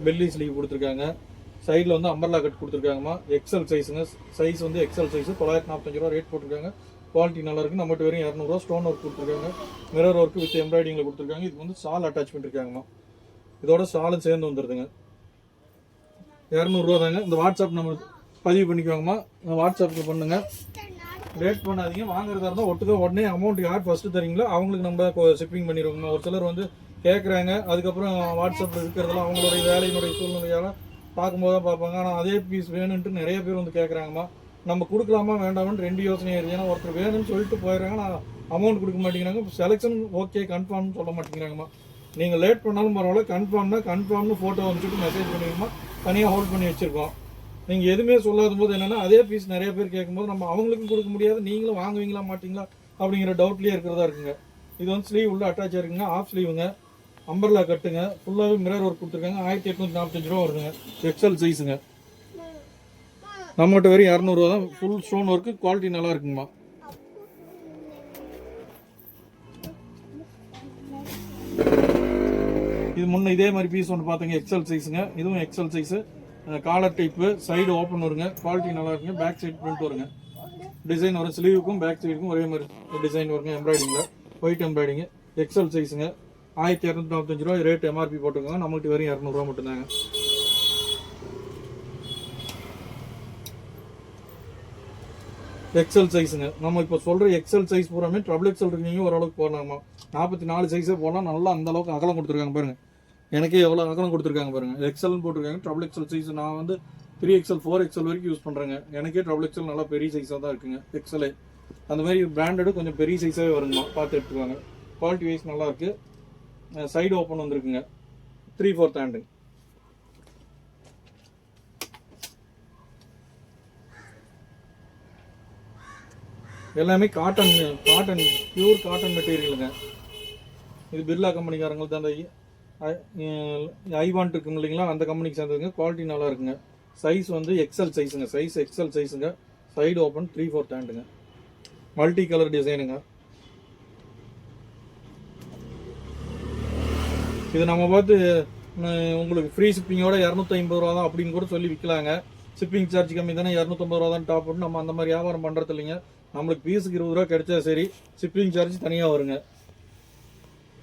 A: பெல்லி ஸ்லீவ் கொடுத்துருக்காங்க. சைடில் வந்து அம்பர்லா கட் கொடுத்துருக்காங்கம்மா. எக்ஸல் சைஸுங்க. சைஸ் வந்து எக்ஸல் சைஸு 945 ரூபா ரேட் போட்டிருக்காங்க. குவாலிட்டி நல்லா இருக்குது. நம்மகிட்ட வெறும் 200 ரூபா. ஸ்டோன் ஒர்க் கொடுத்துருக்காங்க. மிரர் ஒர்க் வித் எம்ப்ராய்டிங்கில் கொடுத்துருக்காங்க. இதுக்கு வந்து ஷால் அட்டாச் பண்ணிருக்காங்கம்மா. இதோட ஷாலும் சேர்ந்து வந்துடுதுங்க. 200 ரூபா தாங்க. இந்த வாட்ஸ்அப் நம்ம பதிவு பண்ணிக்குவாங்கம்மா. வாட்ஸ்அப்பில் பண்ணுங்க. ரேட் பண்ணாதீங்க. வாங்குறதா இருந்தால் ஒட்டுக்க உடனே அமௌண்ட் யார் ஃபஸ்ட்டு தரீங்களோ அவங்களுக்கு நம்ம ஷிப்பிங் பண்ணிடுவோங்கம்மா. ஒரு சிலர் வந்து கேட்குறாங்க, அதுக்கப்புறம் வாட்ஸ்அப்பில் இருக்கிறதெல்லாம் அவங்களுடைய வேலையினுடைய சூழ்நிலையால் பார்க்கும்போது தான் பார்ப்பாங்க. ஆனால் அதே பீஸ் வேணுன்ட்டு நிறைய பேர் வந்து கேட்குறாங்கம்மா. நம்ம கொடுக்கலாமா வேண்டாமான்னு 2 யோசனை இருக்குது. ஏன்னா ஒருத்தர் வேணும்னு சொல்லிட்டு போயிடுறாங்க, நான் அமௌண்ட் கொடுக்க மாட்டேங்கிறாங்க. செலெக்ஷன் ஓகே கன்ஃபார்ம்னு சொல்ல மாட்டேங்கிறாங்கம்மா. நீங்கள் லேட் பண்ணாலும் பரவாயில்ல, கன்ஃபார்ம்னு ஃபோட்டோ அனுப்பிச்சிட்டு மெசேஜ் பண்ணிடுமா. தனியாக ஹோல்ட் பண்ணி வச்சுருக்கோம். நீங்கள் எதுவுமே சொல்லாத போது என்னென்னா அதே பீஸ் நிறைய பேர் கேட்கும்போது நம்ம அவங்களுக்கும் கொடுக்க முடியாது, நீங்களும் வாங்குவீங்களா மாட்டிங்களா அப்படிங்கிற டவுட்லேயே இருக்கிறதா இருக்குங்க. இது வந்து ஸ்லீவ் உள்ள அட்டாச் இருக்குங்க. ஆஃப் ஸ்லீவுங்க. அம்பர்லா கட்டுங்க. ஃபுல்லாகவே மிரர் ஒர்க் கொடுத்துருக்காங்க. 1845 ரூபா வருதுங்க. எக்ஸல் சைஸுங்க. நம்மகிட்ட வெறும் 200 ரூபா தான். Full stone work. குவாலிட்டி நல்லா இருக்குங்கம்மா. இது முன்ன இதே மாதிரி பீஸ் ஒன்று பார்த்தீங்க. எக்ஸல் சைஸுங்க. இதுவும் XL size. Collar type. Side open வருங்க. குவாலிட்டி நல்லா இருக்குங்க. பேக் சைடு பிரிண்ட் வருங்க. டிசைன் வரும். ஸ்லீவுக்கும் பேக் சைடுக்கும் ஒரே மாதிரி டிசைன் வருங்க. எம்ப்ராய்டிங்கில் ஒயிட் எம்ப்ராய்டிங்கு. எக்ஸல் சைஸுங்க. 1245 ரூபா ரேட் எம்ஆர்பி போட்டுருக்காங்க. நம்மகிட்ட வெறும் 200 ரூபா மட்டும்தாங்க. எக்ஸல் சைஸுங்க. நம்ம இப்போ சொல்கிற எக்ஸல் சைஸ் பூராமே ட்ரபிள் எக்ஸல் இருக்கீங்க ஓரளவுக்கு போடலாமா. 44 சைஸே போடலாம். நல்லா அந்த அளவுக்கு அகலம் கொடுத்துருக்காங்க பாருங்க. எனக்கே எவ்வளோ அகலம் கொடுத்துருக்காங்க பாருங்க. எக்ஸல்னு போட்டிருக்காங்க. ட்ரபிள் எக்ஸல் சைஸ் நான் வந்து 3XL 4XL வரைக்கும் யூஸ் பண்ணுறேங்க. எனக்கே ட்ரபிள் எக்ஸல் நல்லா பெரிய சைஸாக தான் இருக்குங்க. எக்ஸலே அந்த மாதிரி பிராண்டடு கொஞ்சம் பெரிய சைஸாகவே வருங்கம்மா. பார்த்து எடுத்துக்குவாங்க. குவாலிட்டி வைஸ் நல்லா இருக்குது. சைடு ஓப்பன் வந்துருக்குங்க. 3/4 ஹேண்டுங்க. எல்லாமே காட்டன் பியூர் காட்டன் மெட்டீரியலுங்க. இது பிர்லா கம்பெனிக்காரங்களுக்கு அந்த ஐவான்ட் இருக்குங்க இல்லைங்களா, அந்த கம்பெனிக்கு சேர்ந்ததுங்க. குவாலிட்டி நல்லா இருக்குங்க. சைஸ் வந்து எக்ஸல் சைஸுங்க. சைஸ் எக்ஸல் சைஸுங்க. சைடு ஓப்பன் 3/4 ஹேண்டுங்க. மல்டி கலர் டிசைனுங்க. இது நம்ம பார்த்து உங்களுக்கு ஃப்ரீ ஷிப்பிங்கோட 250 ரூபா தான் அப்படின்னு கூட சொல்லி விற்கலாங்க. ஷிப்பிங் சார்ஜ் கம்மி தானே, 250 ரூபா தான் டாப் பண்ணி நம்ம அந்த மாதிரி வியாபாரம் பண்ணுறது இல்லைங்க. நம்மளுக்கு பீஸுக்கு 20 ரூபா கிடைச்சா சரி, ஷிப்பிங் சார்ஜ் தனியாக வருங்க.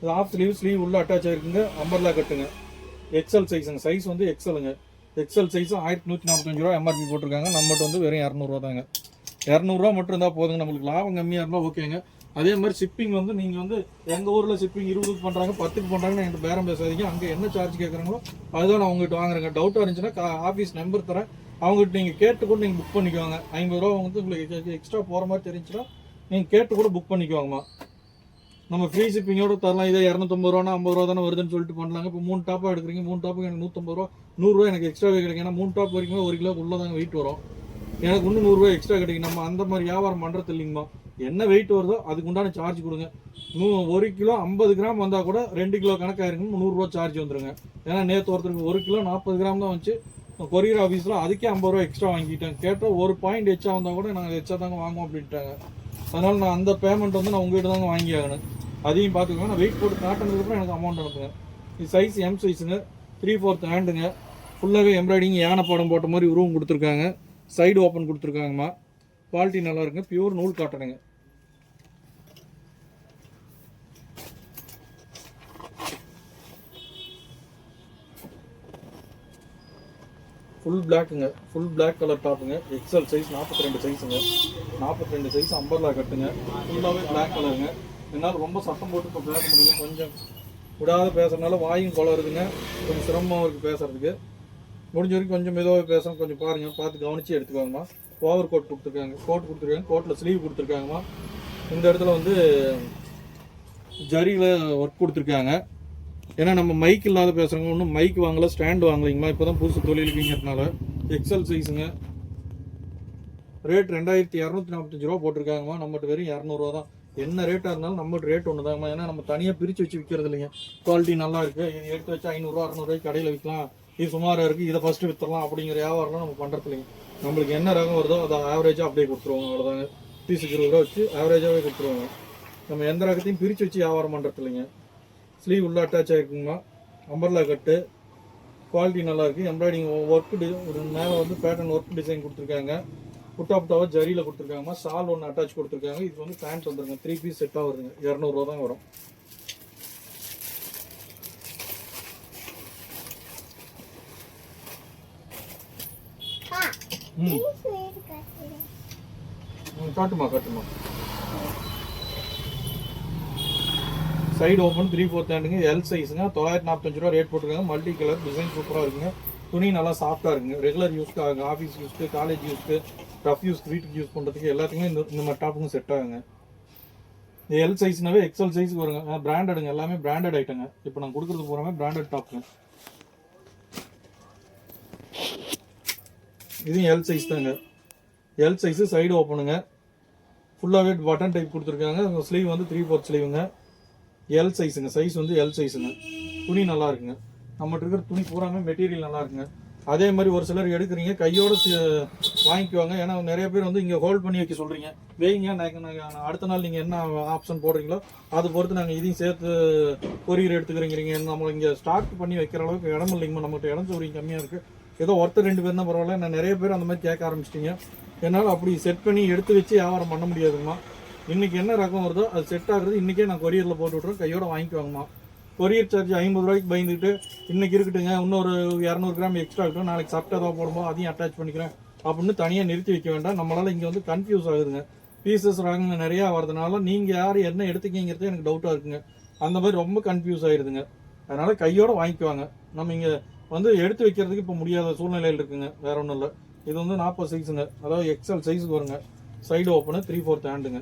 A: இது ஆஃப் ஸ்லீவ் உள்ள அட்டாச் ஆகிருக்குங்க. அம்பர்லா கட்டுங்க. எக்ஸல் சைஸுங்க. சைஸ் வந்து எக்ஸலுங்க. எக்ஸல் சைஸு 1145 ரூபா எம்ஆர்பி போட்டிருக்காங்க. நம்மகிட்ட வந்து வெறும் 200 ரூபா தாங்க. 200 ரூபா மட்டும் இருந்தால் போதுங்க. நம்மளுக்கு லாபம் கம்மியாக இருந்தால் ஓகேங்க. அதே மாதிரி ஷிப்பிங் வந்து நீங்கள் வந்து எங்கள் ஊரில் ஷிப்பிங் 20க்கு பண்ணுறாங்க, 10க்கு பண்ணுறாங்கன்னு என்கிட்ட பேரம் பேசாதீங்க. அங்கே என்ன சார்ஜ் கேட்குறாங்களோ அதுதான் நான் உங்கள்கிட்ட வாங்குறேங்க. டவுட்டாக இருந்துச்சுன்னா ஆஃபீஸ் நம்பர் தரேன், அவங்ககிட்ட நீங்கள் கேட்டு கூட நீங்கள் புக் பண்ணிக்குவாங்க. 50 ரூபா வந்து உங்களுக்கு எக்ஸ்ட்ரா போகிற மாதிரி தெரிஞ்சுன்னா நீங்கள் கேட்டு கூட புக் பண்ணிக்குவாங்கம்மா. நம்ம ஃப்ரீ ஷிப்பிங்கோட தரலாம். இதே 250 ரூபா 50 ரூபா தானே வருதுன்னு சொல்லிட்டு பண்ணலாங்க. இப்போ 3 டாப்பாக எடுக்கிறீங்க, 3 டாப்புக்கு எனக்கு 150 ரூபா 100 ரூபா எனக்கு எக்ஸ்ட்ராவே கிடைக்கும். ஏன்னா 3 டாப் வரைக்கும் 1 கிலோ உள்ளே தாங்க வெயிட் வரும். எனக்கு இன்னும் 100 ரூபா எக்ஸ்ட்ரா கிடைக்கும். நம்ம அந்த மாதிரி வியாபாரம் பண்ணுறது இல்லைங்கம்மா. என்ன வெயிட் வருதோ அதுக்கு உண்டான சார்ஜ் கொடுங்க. 1 கிலோ 50 கிராம் வந்தால் கூட 2 கிலோ கணக்காயிருங்க, 100 ரூபா சார்ஜ் வந்துருங்க. ஏன்னா நேற்று ஒருத்தருக்கு 1 கிலோ 40 கிராம் தான் வந்துச்சு. கொரியர் ஆஃபீஸில் அதுக்கே 50 ரூபா எக்ஸ்ட்ரா வாங்கிட்டேன். கேட்டால் 1 பாயிண்ட் எச்சா வந்தால் கூட நாங்கள் எச்சா தாங்க வாங்குவோம் அப்படின்ட்டாங்க. அதனால் நான் அந்த பேமெண்ட் வந்து நான் உங்கள்கிட்ட தாங்க வாங்கி ஆகணும். அதையும் பார்த்துக்கோங்க. நான் வெயிட் போட்டு காட்டினதுக்கப்புறம் எனக்கு அமௌண்ட் அனுப்புங்க. இது சைஸ் எம் சைஸுங்க. 3/4 ஹேண்டுங்க. ஃபுல்லாகவே எம்ப்ராய்டிங் யானை படம் போட்ட மாதிரி உருவம் கொடுத்துருக்காங்க. Side open கொடுத்துருக்காங்கம்மா. குவாலிட்டி நல்லா இருக்குங்க. பியூர் நூல் காட்டனுங்க. ஃபுல் பிளாக்குங்க. ஃபுல் பிளாக் கலர் டாப்புங்க. எக்ஸல் சைஸ் 42 சைஸுங்க. 42 சைஸ் அம்பர்லா கட்டுங்க. ஃபுல்லாகவே பிளாக் கலருங்க. என்னால் ரொம்ப சத்தம் போட்டு இப்போ பேச முடியும். கொஞ்சம் விடாத பேசுறதுனால வாயும் குளருதுங்க. கொஞ்சம் சிரமமாக இருக்குது பேசுறதுக்கு. முடிஞ்ச வரைக்கும் கொஞ்சம் மெதுவாக பேசணும். கொஞ்சம் பாருங்கள், பார்த்து கவனித்து எடுத்துக்கோங்கம்மா. ஓவர் கோட் கொடுத்துருக்காங்க. கோட்டில் ஸ்லீவ் கொடுத்துருக்காங்கம்மா. இந்த இடத்துல வந்து ஜரியில் ஒர்க் கொடுத்துருக்காங்க. ஏன்னா நம்ம மைக் இல்லாத பேசுகிறவங்க ஒன்றும் மைக் வாங்கலை, ஸ்டாண்டு வாங்கலைங்கம்மா. இப்போ தான் புதுசு தொழிலுக்குங்கிறதுனால. எக்ஸல் சைஸுங்க. ரேட் 2245 ரூபா போட்டிருக்காங்கம்மா. நம்மகிட்ட வெறும் 200 ரூபா தான். என்ன ரேட்டாக இருந்தாலும் நம்மளுக்கு ரேட் ஒன்று தாங்கம்மா. ஏன்னா நம்ம தனியாக பிரித்து வச்சு விற்கிறது இல்லைங்க. குவாலிட்டி நல்லா இருக்குது, இது எடுத்து வச்சு 500 600 கடையில் விற்கலாம், இது சுமாராக இருக்குது, இதை ஃபஸ்ட்டு விற்றுலாம் அப்படிங்கிற வியாபாரம்லாம் நம்ம பண்ணுறது இல்லைங்க. நம்மளுக்கு என்ன ரகம் வருதோ அதை ஆவரேஜாக அப்படியே கொடுத்துருவோங்க. அவ்வளோதாங்க. பீஸுக்கு 20 ரூபா வச்சு ஆவரேஜாகவே கொடுத்துருவாங்க. நம்ம எந்த ரகத்தையும் பிரித்து வச்சு வியாபாரம் பண்ணுறது இல்லைங்க. ஸ்லீவ் உள்ள அட்டாச் ஆகிருக்குங்கம்மா. அம்பர்லா கட்டு குவாலிட்டி நல்லாயிருக்கு. எம்ப்ராய்டிங் ஒர்க்கு ஒரு மேலே வந்து பேட்டர்ன் ஒர்க் டிசைன் கொடுத்துருக்காங்க. புட்டாவை ஜரியில் கொடுத்துருக்காங்கம்மா. சால் ஒன்று அட்டாச் கொடுத்துருக்காங்க. இது வந்து பேண்ட் வந்துருங்க. 3 பீஸ் செட்டாக வருதுங்க. 200 ரூபா தான் வரும். காட்டுமா காட்டுமா. சைடு ஓப்பன் 3/4 ஹேண்டுங்க. எல் சைஸுங்க. 945 ரூபா ரேட் போட்டுருக்காங்க. மல்டி கலர் டிசைன் சூப்பராக இருக்குங்க. துணி நல்லா சாஃப்டாக இருக்குங்க. ரெகுலர் யூஸ்க்கு ஆகுங்க, ஆஃபீஸ் யூஸ்க்கு, காலேஜ் யூஸ்க்கு, ரஃப் யூஸ்க்கு, வீட்டுக்கு யூஸ் பண்ணுறதுக்கு எல்லாத்துக்குமே இந்த மாதிரி டாப்புங்க செட் ஆகுங்க. இந்த எல் சைஸ்னாவே எக்ஸல் சைஸுக்கு வருங்க. பிராண்டடுங்க, எல்லாமே பிராண்டட் ஐட்டங்க. இப்போ நான் கொடுக்குறது போகிறோமே பிராண்டட் டாப்புங்க. இதுவும் எல் சைஸ் தாங்க. எல் சைஸு சைடு ஓப்பனுங்க. ஃபுல்லாகவே பட்டன் டைப் கொடுத்துருக்காங்க. ஸ்லீவ் வந்து 3/4 ஸ்லீவுங்க. எல் சைஸுங்க. சைஸ் வந்து எல் சைஸுங்க. துணி நல்லா இருக்குங்க. நம்மகிட்ட இருக்கிற துணி பூராமே மெட்டீரியல் நல்லா இருக்குங்க. அதே மாதிரி ஒரு சிலர் எடுக்கிறீங்க கையோடு வாங்கிக்குவாங்க. ஏன்னா நிறைய பேர் வந்து இங்கே ஹோல்ட் பண்ணி வைக்க சொல்கிறீங்க. வைங்க, நாங்கள் அடுத்த நாள் நீங்கள் என்ன ஆப்ஷன் போடுறீங்களோ அதை பொறுத்து நாங்கள் இதையும் சேர்த்து கொரியர் எடுத்துக்கிறீங்கிறீங்க. நம்ம இங்கே ஸ்டாக் பண்ணி வைக்கிற அளவுக்கு இடம் இல்லைங்கம்மா. நம்மகிட்ட இடம் சௌகரியம் கம்மியாக இருக்குது. ஏதோ ஒருத்தர் 2 பேர் தான் பரவாயில்ல. நான் நிறைய பேர் அந்த மாதிரி கேட்க ஆரம்பிச்சிட்டிங்க. என்னால் அப்படி செட் பண்ணி எடுத்து வச்சு வியாபாரம் பண்ண முடியாதுங்கம்மா. இன்றைக்கி என்ன ரகம் வருதோ அது செட் ஆகுறது இன்றைக்கே நான் கொரியரில் போட்டு விட்றேன். கையோட வாங்கிக்குவாங்கம்மா. கொரியர் சார்ஜ் 50 ரூபாய்க்கு பயந்துட்டு இன்றைக்கி இருக்கட்டுங்க, இன்னொரு 200 கிராம் எக்ஸ்ட்ரா இருக்கட்டும், நாளைக்கு சாப்பிட்டா தான் போடும்போது அதையும் அட்டாச் பண்ணிக்கிறேன் அப்படின்னு தனியாக நிறுத்தி வைக்க வேண்டாம். நம்மளால் இங்கே வந்து கன்ஃபியூஸ் ஆகுதுங்க. பீசஸ் ரகங்க நிறையா வரதுனால நீங்கள் யார் என்ன எடுத்துக்கிங்கிறது எனக்கு டவுட்டாக இருக்குங்க. அந்த மாதிரி ரொம்ப கன்ஃபியூஸ் ஆகிடுதுங்க. அதனால் கையோடு வாங்கிக்குவாங்க. நம்ம இங்கே வந்து எடுத்து வைக்கிறதுக்கு இப்போ முடியாத சூழ்நிலையில் இருக்குங்க. வேறு ஒன்றும் இல்லை. இது வந்து 40 சைஸுங்க. அதாவது எக்ஸல் சைஸுக்கு வருங்க. Side open 3/4 ஹேண்டுங்க.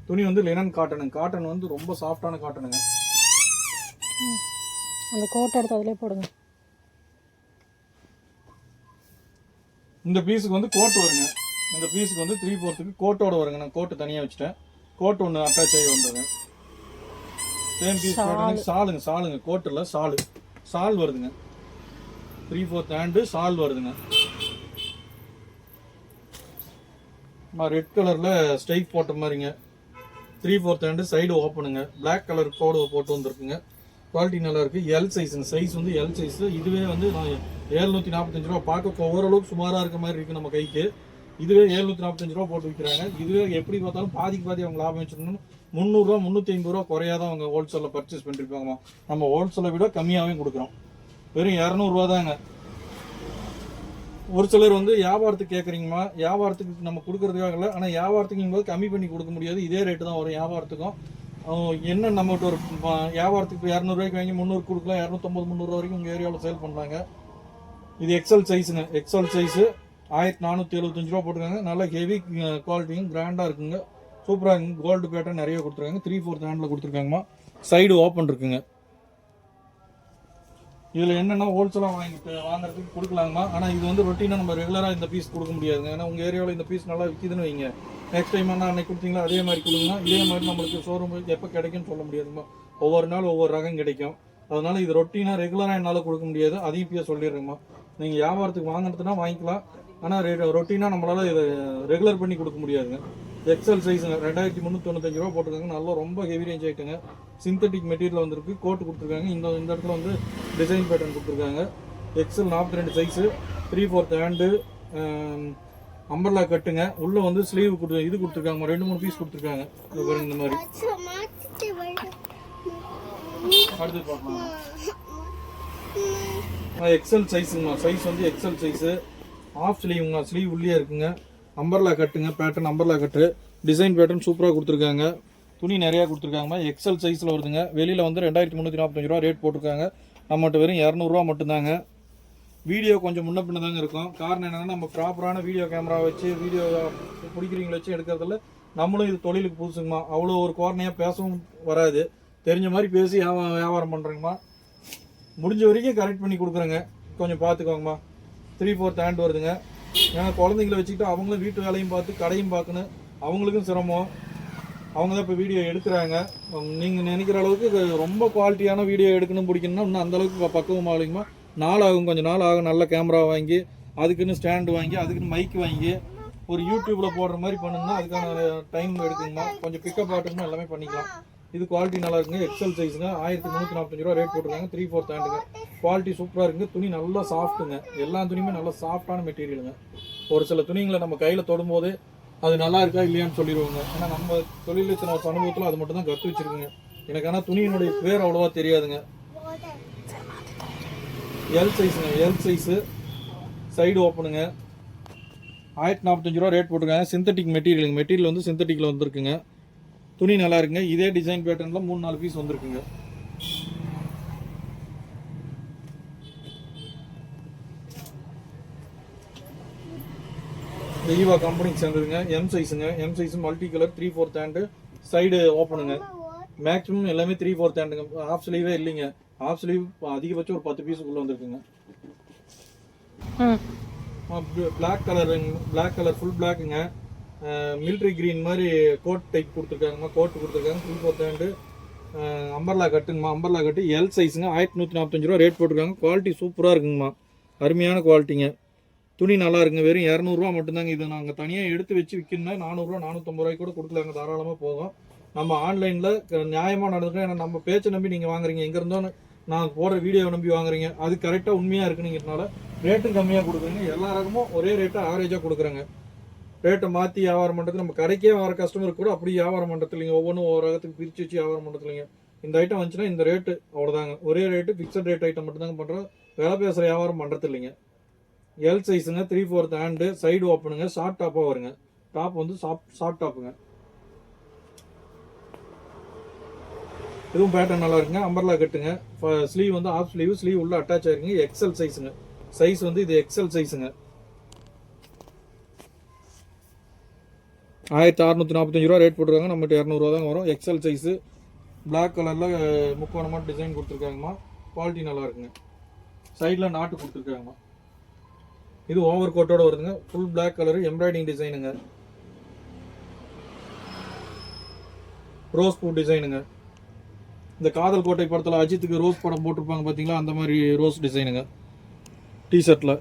A: துணி வந்து லினன் காட்டனுங்க. காட்டன் வந்து ரொம்ப சாஃப்டான காட்டனுங்க.
B: அந்த கோட் எடுத்து அதிலே போடுங்க.
A: இந்த பீஸுக்கு வந்து கோட் வருங்க. இந்த பீஸுக்கு வந்து 3/4க்கு கோட்டோட வருங்க. நான் கோட்டு தனியாக வச்சுட்டேன். கோட் ஒன்று அட்டாச் ஆகி வந்துடுங்க. சேம் பீஸ் போட்டுங்க. சாலுங்க கோட்டில் சால் வருதுங்க. 3/4 ஹேண்டு சால் வருதுங்க. ரெட் கலரில் ஸ்ட்ரைக் போட்ட மாதிரிங்க. 3/4 ஹேண்டு சைடு ஓப்பனுங்க. பிளாக் கலர் கோடு போட்டு வந்துருக்குங்க. குவாலிட்டி நல்லா இருக்குது. எல் சைஸுங்க. சைஸ் வந்து எல் சைஸு. இதுவே வந்து நான் 745 ரூபா. பார்க்க ஓரளவுக்கு சுமாராக இருக்க மாதிரி இருக்குது நம்ம கைக்கு. இதுவே 745 ரூபா போட்டு விற்கிறாங்க. இதுவே எப்படி பார்த்தாலும் பாதிக்கு அவங்க லாபம் வச்சுருக்கணும். 300 ரூபா 350 ரூபா குறையாதான் அவங்க ஹோல்சேலில் பர்ச்சேஸ் பண்ணிருப்பாங்கம்மா. நம்ம ஹோல்சேலை விட கம்மியாகவே கொடுக்குறோம். வெறும் 200 ரூபா தாங்க. ஒரு சிலர் வந்து வியாபாரத்துக்கு கேட்குறீங்கம்மா. வியாபாரத்துக்கு நம்ம கொடுக்குறதுக்காக இல்லை, ஆனால் வியாபாரத்துக்கும் போது கம்மி பண்ணி கொடுக்க முடியாது. இதே ரேட்டு தான் வரும் வியாபாரத்துக்கும். என்ன நம்மகிட்ட ஒரு வியாபாரத்துக்கு 200 ரூபாய்க்கு வாங்கி 300 கொடுக்கலாம். 250 300 வரைக்கும் உங்கள் ஏரியாவில் சேல் பண்ணுறாங்க. இது எக்ஸல் சைஸுங்க. எக்ஸல் சைஸு 1475 ரூபா போட்டுருக்காங்க. நல்லா ஹெவி குவாலிட்டியும் கிராண்டாக இருக்குங்க. சூப்பராக இருக்குங்க. கோல்டு பேட்டர்ன் நிறைய கொடுத்துருக்காங்க. 3/4 ஹேண்டில் கொடுத்துருக்காங்கம்மா. சைடு ஓப்பன் இருக்குங்க. இதில் என்னென்னா ஹோல்சேலாக வாங்குறதுக்கு கொடுக்கலாங்கம்மா. ஆனால் இது வந்து ரொட்டீனாக நம்ம ரெகுலராக இந்த பீஸ் கொடுக்க முடியாதுங்க. ஏன்னா உங்கள் ஏரியாவில் இந்த பீஸ் நல்லா விற்கிதுன்னு வைங்க. நெக்ஸ்ட் டைம் என்ன அன்னைக்கு கொடுத்தீங்களா அதே மாதிரி கொடுங்க. இதே மாதிரி நம்மளுக்கு ஷோரூம் எப்போ கிடைக்கும்னு சொல்ல முடியாதுங்கம்மா. ஒவ்வொரு நாள் ஒவ்வொரு ரகம் கிடைக்கும். அதனால் இது ரொட்டீனாக ரெகுலராக என்னால் கொடுக்க முடியாது. அதையும் இப்போயே சொல்லிடுறேங்கம்மா. நீங்கள் வியாபாரத்துக்கு வாங்கினதுனா வாங்கிக்கலாம். ஆனால் ரொட்டீனாக நம்மளால் இதை ரெகுலர் பண்ணி கொடுக்க முடியாதுங்க. எக்ஸல் சைஸுங்க. 2395 ரூபா போட்டிருக்காங்க. நல்லா ரொம்ப ஹெவி ரேஞ்ச் ஆகிட்டுங்க. சிந்தட்டிக் மெட்டீரியல் வந்திருக்கு. கோட்டு கொடுத்துருக்காங்க. இந்த இடத்துல வந்து டிசைன் பேட்டர்ன் கொடுத்துருக்காங்க. எக்ஸல் 42 சைஸு 3/4 ஹேண்டு அம்பர்லா கட்டுங்க. உள்ளே வந்து ஸ்லீவ் இது கொடுத்துருக்காங்க. 2-3 பீஸ் கொடுத்துருக்காங்க. இந்த மாதிரி அடுத்து பார்க்கலாம். எக்ஸல் சைஸுங்கம்மா. சைஸ் வந்து எக்ஸல் சைஸு. ஆஃப் ஸ்லீவுங்க. ஸ்லீவ் உள்ளே இருக்குங்க. அம்பர்லா கட்டுங்க. Pattern umbrella cut. Design pattern சூப்பராக கொடுத்துருக்காங்க. துணி நிறையா கொடுத்துருக்காங்கம்மா. எக்ஸல் சைஸில் வருதுங்க. வெளியில் வந்து 2345 ரூபா ரேட் போட்டிருக்காங்க. நம்மகிட்ட வெறும் 200 ரூபா மட்டும்தாங்க. வீடியோ கொஞ்சம் முன்ன பின்ன தாங்க இருக்கும். காரணம் என்னென்னா நம்ம ப்ராப்பரான வீடியோ கேமரா வச்சு வீடியோ பிடிக்கிறீங்கள வச்சு எடுக்கிறதில்ல. நம்மளும் இது தொழிலுக்கு புதுசுங்கம்மா. அவ்வளோ ஒரு கோர்னையாக பேசவும் வராது. தெரிஞ்ச மாதிரி பேசி வியாபாரம் பண்ணுறேங்கம்மா. முடிஞ்ச வரைக்கும் கரெக்ட் பண்ணி கொடுக்குறேங்க. கொஞ்சம் பார்த்துக்கோங்கம்மா. 3/4 ஹேண்ட் வருதுங்க. ஏன்னா குழந்தைங்கள வச்சுக்கிட்டு அவங்களும் வீட்டு வேலையும் பார்த்து கடையும் பார்க்கணும். அவங்களுக்கும் சிரமம். அவங்க தான் இப்போ வீடியோ எடுக்கிறாங்க. நீங்கள் நினைக்கிற அளவுக்கு இது ரொம்ப குவாலிட்டியான வீடியோ எடுக்கணும் பிடிக்கணும்னா இன்னும் அந்தளவுக்கு பக்குவமாக இல்லைங்கம்மா. நாள் ஆகும், கொஞ்சம் நாள் ஆகும். நல்ல கேமரா வாங்கி அதுக்குன்னு ஸ்டாண்டு வாங்கி அதுக்குன்னு மைக் வாங்கி ஒரு யூடியூப்பில் போடுற மாதிரி பண்ணுங்கன்னா அதுக்கான டைம் எடுக்குங்கம்மா. கொஞ்சம் பிக்கப் ஆட்டுங்கன்னா எல்லாமே பண்ணிக்கலாம். இது குவாலிட்டி நல்லா இருக்குங்க. எக்ஸல் சைஸுங்க. 1345 ரூபா ரேட் போட்டிருக்காங்க. 3/4 ஹேண்டுங்க. குவாலிட்டி சூப்பராக இருக்குங்க. துணி நல்லா சாஃப்ட்டுங்க. எல்லா துணியுமே நல்லா சாஃப்டான மெட்டீரியலுங்க. ஒரு சில துணிங்களை நம்ம கையில் தொடும்போது அது நல்லா இருக்கா இல்லையான்னு சொல்லிடுவோங்க. ஏன்னா நம்ம தொழில் இத்தனை அனுபவத்தில் அது மட்டும் தான் கற்று வச்சிருக்குங்க. எனக்கு ஆனால் துணியினுடைய பேர் அவ்வளோவா தெரியாதுங்க. எல் சைஸுங்க. எல் சைஸு சைடு ஓப்பனுங்க. 1045 ரூபா ரேட் போட்டிருக்காங்க. சிந்தட்டிக் மெட்டீரியலுங்க. மெட்டீரியல் வந்து சிந்தட்டிக்கில் வந்துருக்குங்க. துணி நல்லா இருக்குங்க. இதே டிசைன் பேட்டர்னில் 3-4 பீஸ் வந்துருக்குங்க. ஈவா கம்பெனிக்கு சேர்ந்ததுங்க. எம் சைஸுங்க. M size multi colour 3/4 hand side ஓப்பனுங்க. மேக்ஸிமம் எல்லாமே 3/4 ஹேண்டுங்க. ஹாஃப் ஸ்லீவே இல்லைங்க. ஹாஃப் ஸ்லீவ் அதிகபட்சம் ஒரு 10 பீஸுக்குள்ளே வந்துருக்குங்க. Black colour, black colour full பிளாக்குங்க. மிலிட்ரி கிரீன் மாதிரி கோட் டைப் கொடுத்துருக்காங்கம்மா. கோட் கொடுத்துருக்காங்க. 3/4 ஹேண்டு அம்பர்லா கட்டுங்கம்மா. அம்பர்லா கட்டு எல் சைஸுங்க. 1145 ரூபா ரேட் போட்டிருக்காங்க. குவாலிட்டி சூப்பராக இருக்குங்கம்மா. அருமையான குவாலிட்டிங்க. துணி நல்லா இருக்குங்க. வெறும் 200 ரூபா மட்டும்தாங்க. இது நாங்கள் தனியாக எடுத்து வச்சு விற்கணும்னா 400 ரூபா 450 ரூபாய்க்கு கூட கொடுக்கலாங்க. தாராளமாக போகும். நம்ம ஆன்லைனில் நியாயமாக நடந்துக்கலாம். ஏன்னா நம்ம பேச்சை நம்பி நீங்கள் வாங்குறீங்க. எங்கே இருந்தோன்னு நான் போடுற வீடியோவை நம்பி வாங்குறீங்க. அது கரெக்டாக உண்மையாக இருக்குங்கிறதுனால ரேட்டும் கம்மியாக கொடுக்குறீங்க. எல்லா ரகமும் ஒரே ரேட்டாக ஆவரேஜாக கொடுக்குறேங்க. ரேட்டை மாற்றி வியாபாரம் பண்ணுறது நம்ம கடைக்கே வர கஸ்டமருக்கு கூட அப்படி வியாபாரம் பண்ணுறது இல்லைங்க. ஒவ்வொன்றும் ஒவ்வொரு ரகத்துக்கு பிரித்து வச்சு வியாபாரம் பண்ணுறது இல்லைங்க. இந்த ஐட்டம் வந்துச்சுன்னா இந்த ரேட்டு அவ்வளோதாங்க. ஒரே ரேட்டு ஃபிக்ஸட் ரேட் ஐட்டம் மட்டும்தாங்க பண்ணுறோம். வேலை பேசுகிற வியாபாரம் பண்ணுறது இல்லைங்க. எல் சைஸுங்க. 3/4 ஹேண்டு சைடு ஓப்பனுங்க. ஷார்ட் டாப்பாக வருங்க. டாப் வந்து ஷார்ட் டாப்புங்க. இதுவும் பேட்டர்ன் நல்லா இருக்குங்க. அம்பர்லா கட்டுங்க. ஸ்லீவ் வந்து ஆஃப் ஸ்லீவ். ஸ்லீவ் உள்ள அட்டாச் ஆயிருக்குங்க. எக்ஸல் சைஸுங்க. சைஸ் வந்து இது எக்ஸல் சைஸுங்க. 1645 ரூபா ரேட் போட்டுருக்காங்க. நம்மகிட்ட 200 ரூபா தான் வரும். XL size. பிளாக் கலரில் முக்கோணமாக டிசைன் கொடுத்துருக்காங்கம்மா. குவாலிட்டி நல்லா இருக்குங்க. சைடில் நாட்டு கொடுத்துருக்காங்கம்மா. இது ஓவர் கோட்டோட வருதுங்க. ஃபுல் பிளாக் கலரு எம்ப்ராய்டிங் டிசைனுங்க. ரோஸ் பூ டிசைனுங்க. இந்த காதல் கோட்டை படத்தில் அஜித்துக்கு ரோஸ் படம் போட்டிருப்பாங்க பார்த்தீங்களா, அந்த மாதிரி ரோஸ் டிசைனுங்க டிஷர்ட்டில்.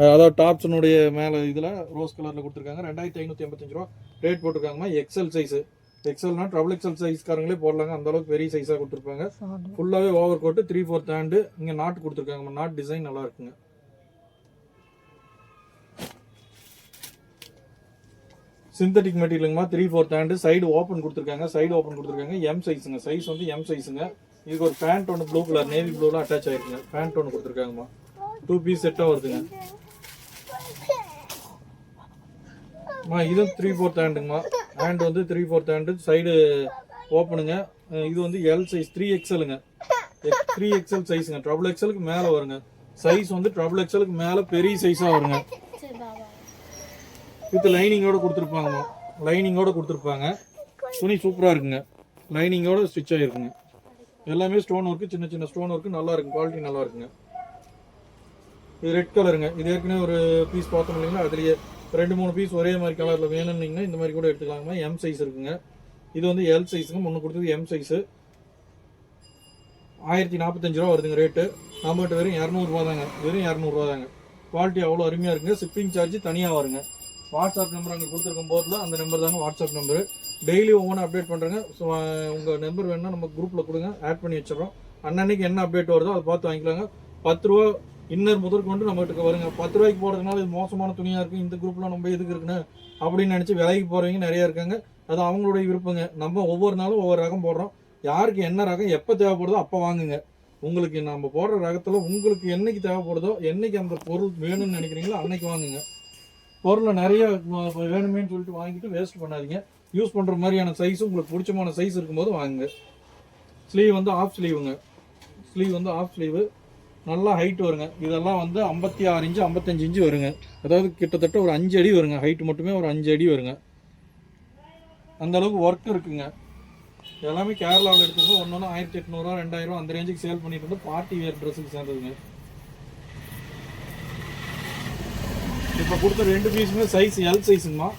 A: அதாவது டாப்ஸினுடைய மேலே இதில் ரோஸ் கலரில் கொடுத்துருக்காங்க. 2585 ரூபா ரேட் போட்டிருக்காங்கம்மா. XL size. எக்ஸல்னா ட்ரபிள் எக்ஸல் சைஸ்காரங்களே போடலாங்க. அந்தளவுக்கு பெரிய சைஸாக கொடுத்துருப்பாங்க. ஃபுல்லாகவே ஓவர் கோட்டு 3/4 ஹேண்டு. இங்கே நாட்டு கொடுத்துருக்காங்கம்மா. நாட் டிசைன் நல்லா இருக்குங்க. சிந்தட்டிக் மெட்டீரியலுங்கம்மா. 3/4 ஹேண்டு சைடு ஓப்பன் கொடுத்துருக்காங்க. சைடு ஓப்பன் கொடுத்துருக்காங்க. எம் சைஸுங்க. சைஸ் வந்து எம் சைஸுங்க. இதுக்கு ஒரு பேண்ட் ஒன்று ப்ளூ கலர் நேவி ப்ளூவில் அட்டாச் ஆகிருக்குங்க. பேண்ட் ஒன்று கொடுத்துருக்காங்கம்மா. 2 பீஸ் செட்டாக வருதுங்க. இது 3/4 ஹேண்டுங்கம்மா. ஹேண்ட் வந்து 3/4 ஹேண்டு சைடு ஓப்பனுங்க. இது வந்து எல் சைஸ் 3XLங்க. 3XL சைஸுங்க. ட்ரபிள் எக்ஸலுக்கு மேலே வருங்க. சைஸ் வந்து ட்ரபிள் எக்ஸலுக்கு மேலே பெரிய சைஸாக வருங்க. வித் லைனிங்கோட கொடுத்துருப்பாங்கம்மா. லைனிங்கோட கொடுத்துருப்பாங்க. துணி சூப்பராக இருக்குங்க. லைனிங்கோட ஸ்டிச் ஆகிருக்குங்க. எல்லாமே ஸ்டோன் ஒர்க்கு. சின்ன சின்ன ஸ்டோன் ஒர்க்கு நல்லா இருக்கும். குவாலிட்டி நல்லா இருக்குங்க. இது ரெட் கலருங்க. இது ஏற்கனவே ஒரு பீஸ் பார்த்தோம் இல்லைங்களா, அதுலேயே 2-3 பீஸ் ஒரே மாதிரி கலரில் வேணும்னீங்கன்னா இந்த மாதிரி கூட எடுத்துக்கலாங்கம்மா. எம் சைஸ் இருக்குங்க. இது வந்து எல் சைஸுங்க. முன்ன கொடுத்தது எம் சைஸு. 1045 ரூபா வருதுங்க ரேட்டு. நம்மகிட்ட வெறும் 200 ரூபா தாங்க. வெறும் 200 ரூபா தாங்க. குவாலிட்டி அவ்வளோ அருமையாக இருக்குங்க. ஷிப்பிங் சார்ஜ் தனியாக வருங்க. வாட்ஸ்அப் நம்பர் அங்கே கொடுத்துருக்கும் போதில் அந்த நம்பர் தாங்க வாட்ஸ்அப் நம்பரு. டெய்லி ஒவ்வொன்றும் அப்டேட் பண்ணுறேங்க. ஸோ உங்கள் நம்பர் வேணுன்னா நம்ம குரூப்பில் கொடுங்க, ஆட் பண்ணி வச்சிடறோம். அன்னன்னைக்கு என்ன அப்டேட் வருதோ அதை பார்த்து வாங்கிக்கலாங்க. 10 ரூபா இன்னர் முதற்கொண்டு நம்மகிட்ட வருங்க. 10 ரூபாய்க்கு போடுறதுனால இது மோசமான துணியாக இருக்குது, இந்த குரூப்பில் நம்ம எதுக்கு இருக்குன்னு அப்படின்னு நினச்சி விலைக்கு போகிறவங்க நிறையா இருக்காங்க. அது அவங்களுடைய விருப்பங்க. நம்ம ஒவ்வொரு நாளும் ஒவ்வொரு ரகம் போடுறோம். யாருக்கு என்ன ரகம் எப்போ தேவைப்படுதோ அப்போ வாங்குங்க. உங்களுக்கு நம்ம போடுற ரகத்தில் உங்களுக்கு என்னைக்கு தேவைப்படுதோ, என்னைக்கு அந்த பொருள் வேணும்னு நினைக்கிறீங்களோ அன்னைக்கு வாங்குங்க. பொருளை நிறைய வேணுமேன்னு சொல்லிட்டு வாங்கிட்டு வேஸ்ட் பண்ணாதீங்க. யூஸ் பண்ணுற மாதிரியான சைஸு உங்களுக்கு பிடிச்சமான சைஸ் இருக்கும்போது வாங்குங்க. ஸ்லீவ் வந்து ஆஃப் ஸ்லீவுங்க. ஸ்லீவ் வந்து ஆஃப் ஸ்லீவு. நல்லா ஹைட் வருங்க. இதெல்லாம் வந்து 56 இன்ச்சு 55 இன்ச்சு வருங்க. அதாவது கிட்டத்தட்ட ஒரு 5 அடி வருங்க. ஹைட் மட்டுமே ஒரு 5 அடி வருங்க. அந்தளவுக்கு ஒர்க் இருக்குங்க. எல்லாமே கேரளாவில் எடுத்துருந்து ஒன்று 1800 2000 அந்த ரேஞ்சுக்கு சேல் பண்ணிட்டு வந்து பார்ட்டி வேர் ட்ரெஸ்ஸுக்கு சேர்ந்ததுங்க. இப்போ கொடுத்த 2 பீஸுமே சைஸ் எல் சைஸுங்கம்மா.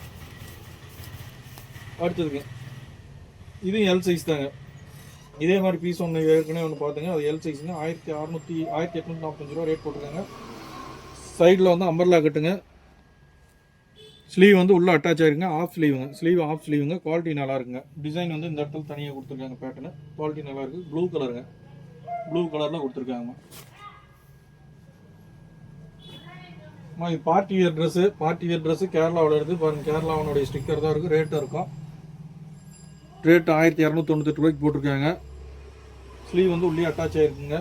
A: அடுத்ததுங்க இது எல் சைஸ் தாங்க. இதே மாதிரி பீஸ் ஒன்று ஏற்கனவே ஒன்று பார்த்துங்க, அது எல் சைஸுங்க. 1845 ரூபா ரேட் போட்டுருக்காங்க. சைடில் வந்து அம்பர்லா கட்டுங்க. ஸ்லீவ் வந்து உள்ளே அட்டாச் ஆகிருங்க. ஆஃப் ஸ்லீவுங்க. குவாலிட்டி நல்லா இருக்குங்க. டிசைன் வந்து இந்த இடத்துல தனியாக கொடுத்துருக்காங்க. பேட்டர்னு குவாலிட்டி நல்லா இருக்குது. ப்ளூ கலருங்க. ப்ளூ கலரில் கொடுத்துருக்காங்கம்மா. இது பார்ட்டி வியர் ட்ரெஸ்ஸு கேரளாவில் இருக்குது பாருங்கள். கேரளாவனுடைய ஸ்டிக்கர் தான் இருக்குது. ரேட்டாக இருக்கும். ரேட்டு 1298 ரூபாய்க்கு போட்டிருக்காங்க. ஸ்லீவ் வந்து உள்ளே அட்டாச் ஆகிருக்குங்க.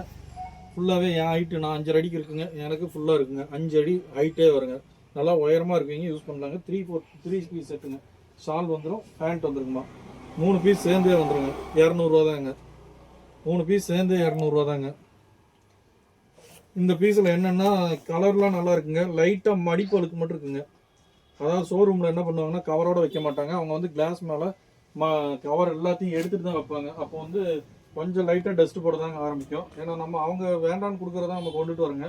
A: ஃபுல்லாகவே என் ஹைட்டு நான் 5 அடிக்கு இருக்குங்க. எனக்கு ஃபுல்லாக இருக்குங்க. 5 அடி ஹைட்டே வருங்க. நல்லா உயரமாக இருக்குங்க. யூஸ் பண்ணலாங்க. 3 பீஸ் செட்டுங்க. ஷால் வந்துடும், பேண்ட் வந்துருக்குமா. 3 பீஸ் சேர்ந்தே வந்துடுங்க. 200 தாங்க. 3 பீஸ் சேர்ந்தே 200 தாங்க. இந்த பீஸில் என்னென்னா கலர்லாம் நல்லா இருக்குங்க. லைட்டாக மடிப்பழுக்கு மட்டும் இருக்குங்க. அதாவது ஷோரூமில் என்ன பண்ணுவாங்கன்னா கவரோடு வைக்க மாட்டாங்க. அவங்க வந்து கிளாஸ் மேலே கவர் எல்லாத்தையும் எடுத்துகிட்டு தான் வைப்பாங்க. அப்போ வந்து கொஞ்சம் லைட்டாக டஸ்ட்டு போட தாங்க ஆரம்பிக்கும். ஏன்னா அவங்க வேண்டான்னு கொடுக்குறதா நம்ம கொண்டுட்டு வரோங்க.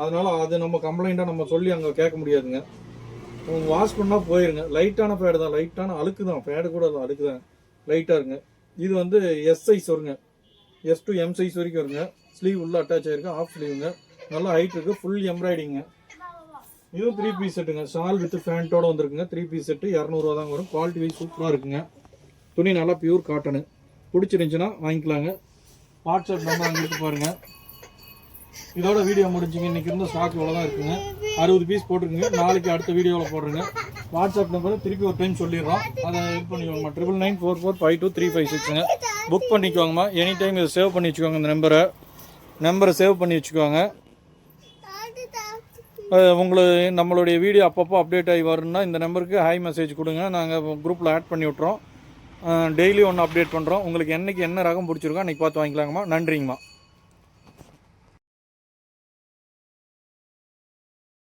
A: அதனால் அது நம்ம கம்ப்ளைண்ட்டாக நம்ம சொல்லி அங்கே கேட்க முடியாதுங்க. வாஷ் பண்ணால் போயிருங்க. லைட்டான பேடு தான், லைட்டான அழுக்கு தான். பேடு கூட அழுக்கு தான், லைட்டாக இருங்க. இது வந்து எஸ் சைஸ் வருங்க. S to M சைஸ் வரைக்கும் வருங்க. ஸ்லீவ் உள்ள அட்டாச் ஆகிருக்கு. ஆஃப் ஸ்லீவுங்க. நல்லா ஹைட் இருக்குது. ஃபுல் எம்ப்ராய்டிங்க. இதுவும் 3 பீஸ் செட்டுங்க. ஷால் வித் ஃபேண்ட்டோடு வந்துருக்குங்க. 3 பீஸ் செட்டு 200 தாங்க வரும். குவாலிட்டி வைஸ் சூப்பராக இருக்குங்க. துணி நல்லா பியூர் காட்டனு. பிடிச்சிருந்துச்சுன்னா வாங்கிக்கலாங்க. வாட்ஸ்அப் நம்பர் அங்கே இருக்கு பாருங்கள். இதோட வீடியோ முடிஞ்சுங்க. இன்றைக்கி இருந்த ஸ்டாக் இவ்வளோ தான் இருக்குங்க. 60 பீஸ் போட்டிருக்குங்க. நாளைக்கு அடுத்த வீடியோவில் போடுறேங்க. வாட்ஸ்அப் நம்பரை திருப்பி ஒரு டைம் சொல்லிடுறோம். அதை இது பண்ணிக்கோங்கம்மா. 9994452356ங்க. புக் பண்ணிக்கோங்கம்மா. எனி டைம் இதை சேவ் பண்ணி வச்சுக்கோங்க. இந்த நம்பரை சேவ் பண்ணி வச்சுக்கோங்க. உங்களுக்கு நம்மளுடைய வீடியோ அப்பப்போ அப்டேட் ஆகி வரணுன்னா இந்த நம்பருக்கு ஹை மெசேஜ் கொடுங்க. நாங்கள் குரூப்பில் ஆட் பண்ணி விட்றோம். டெய்லி ஒன்று அப்டேட் பண்ணுறோம். உங்களுக்கு என்றைக்கு என்ன ரகம் பிடிச்சிருக்கோ அன்றைக்கி பார்த்து வாங்கிக்கலாங்கம்மா. நன்றிங்கம்மா.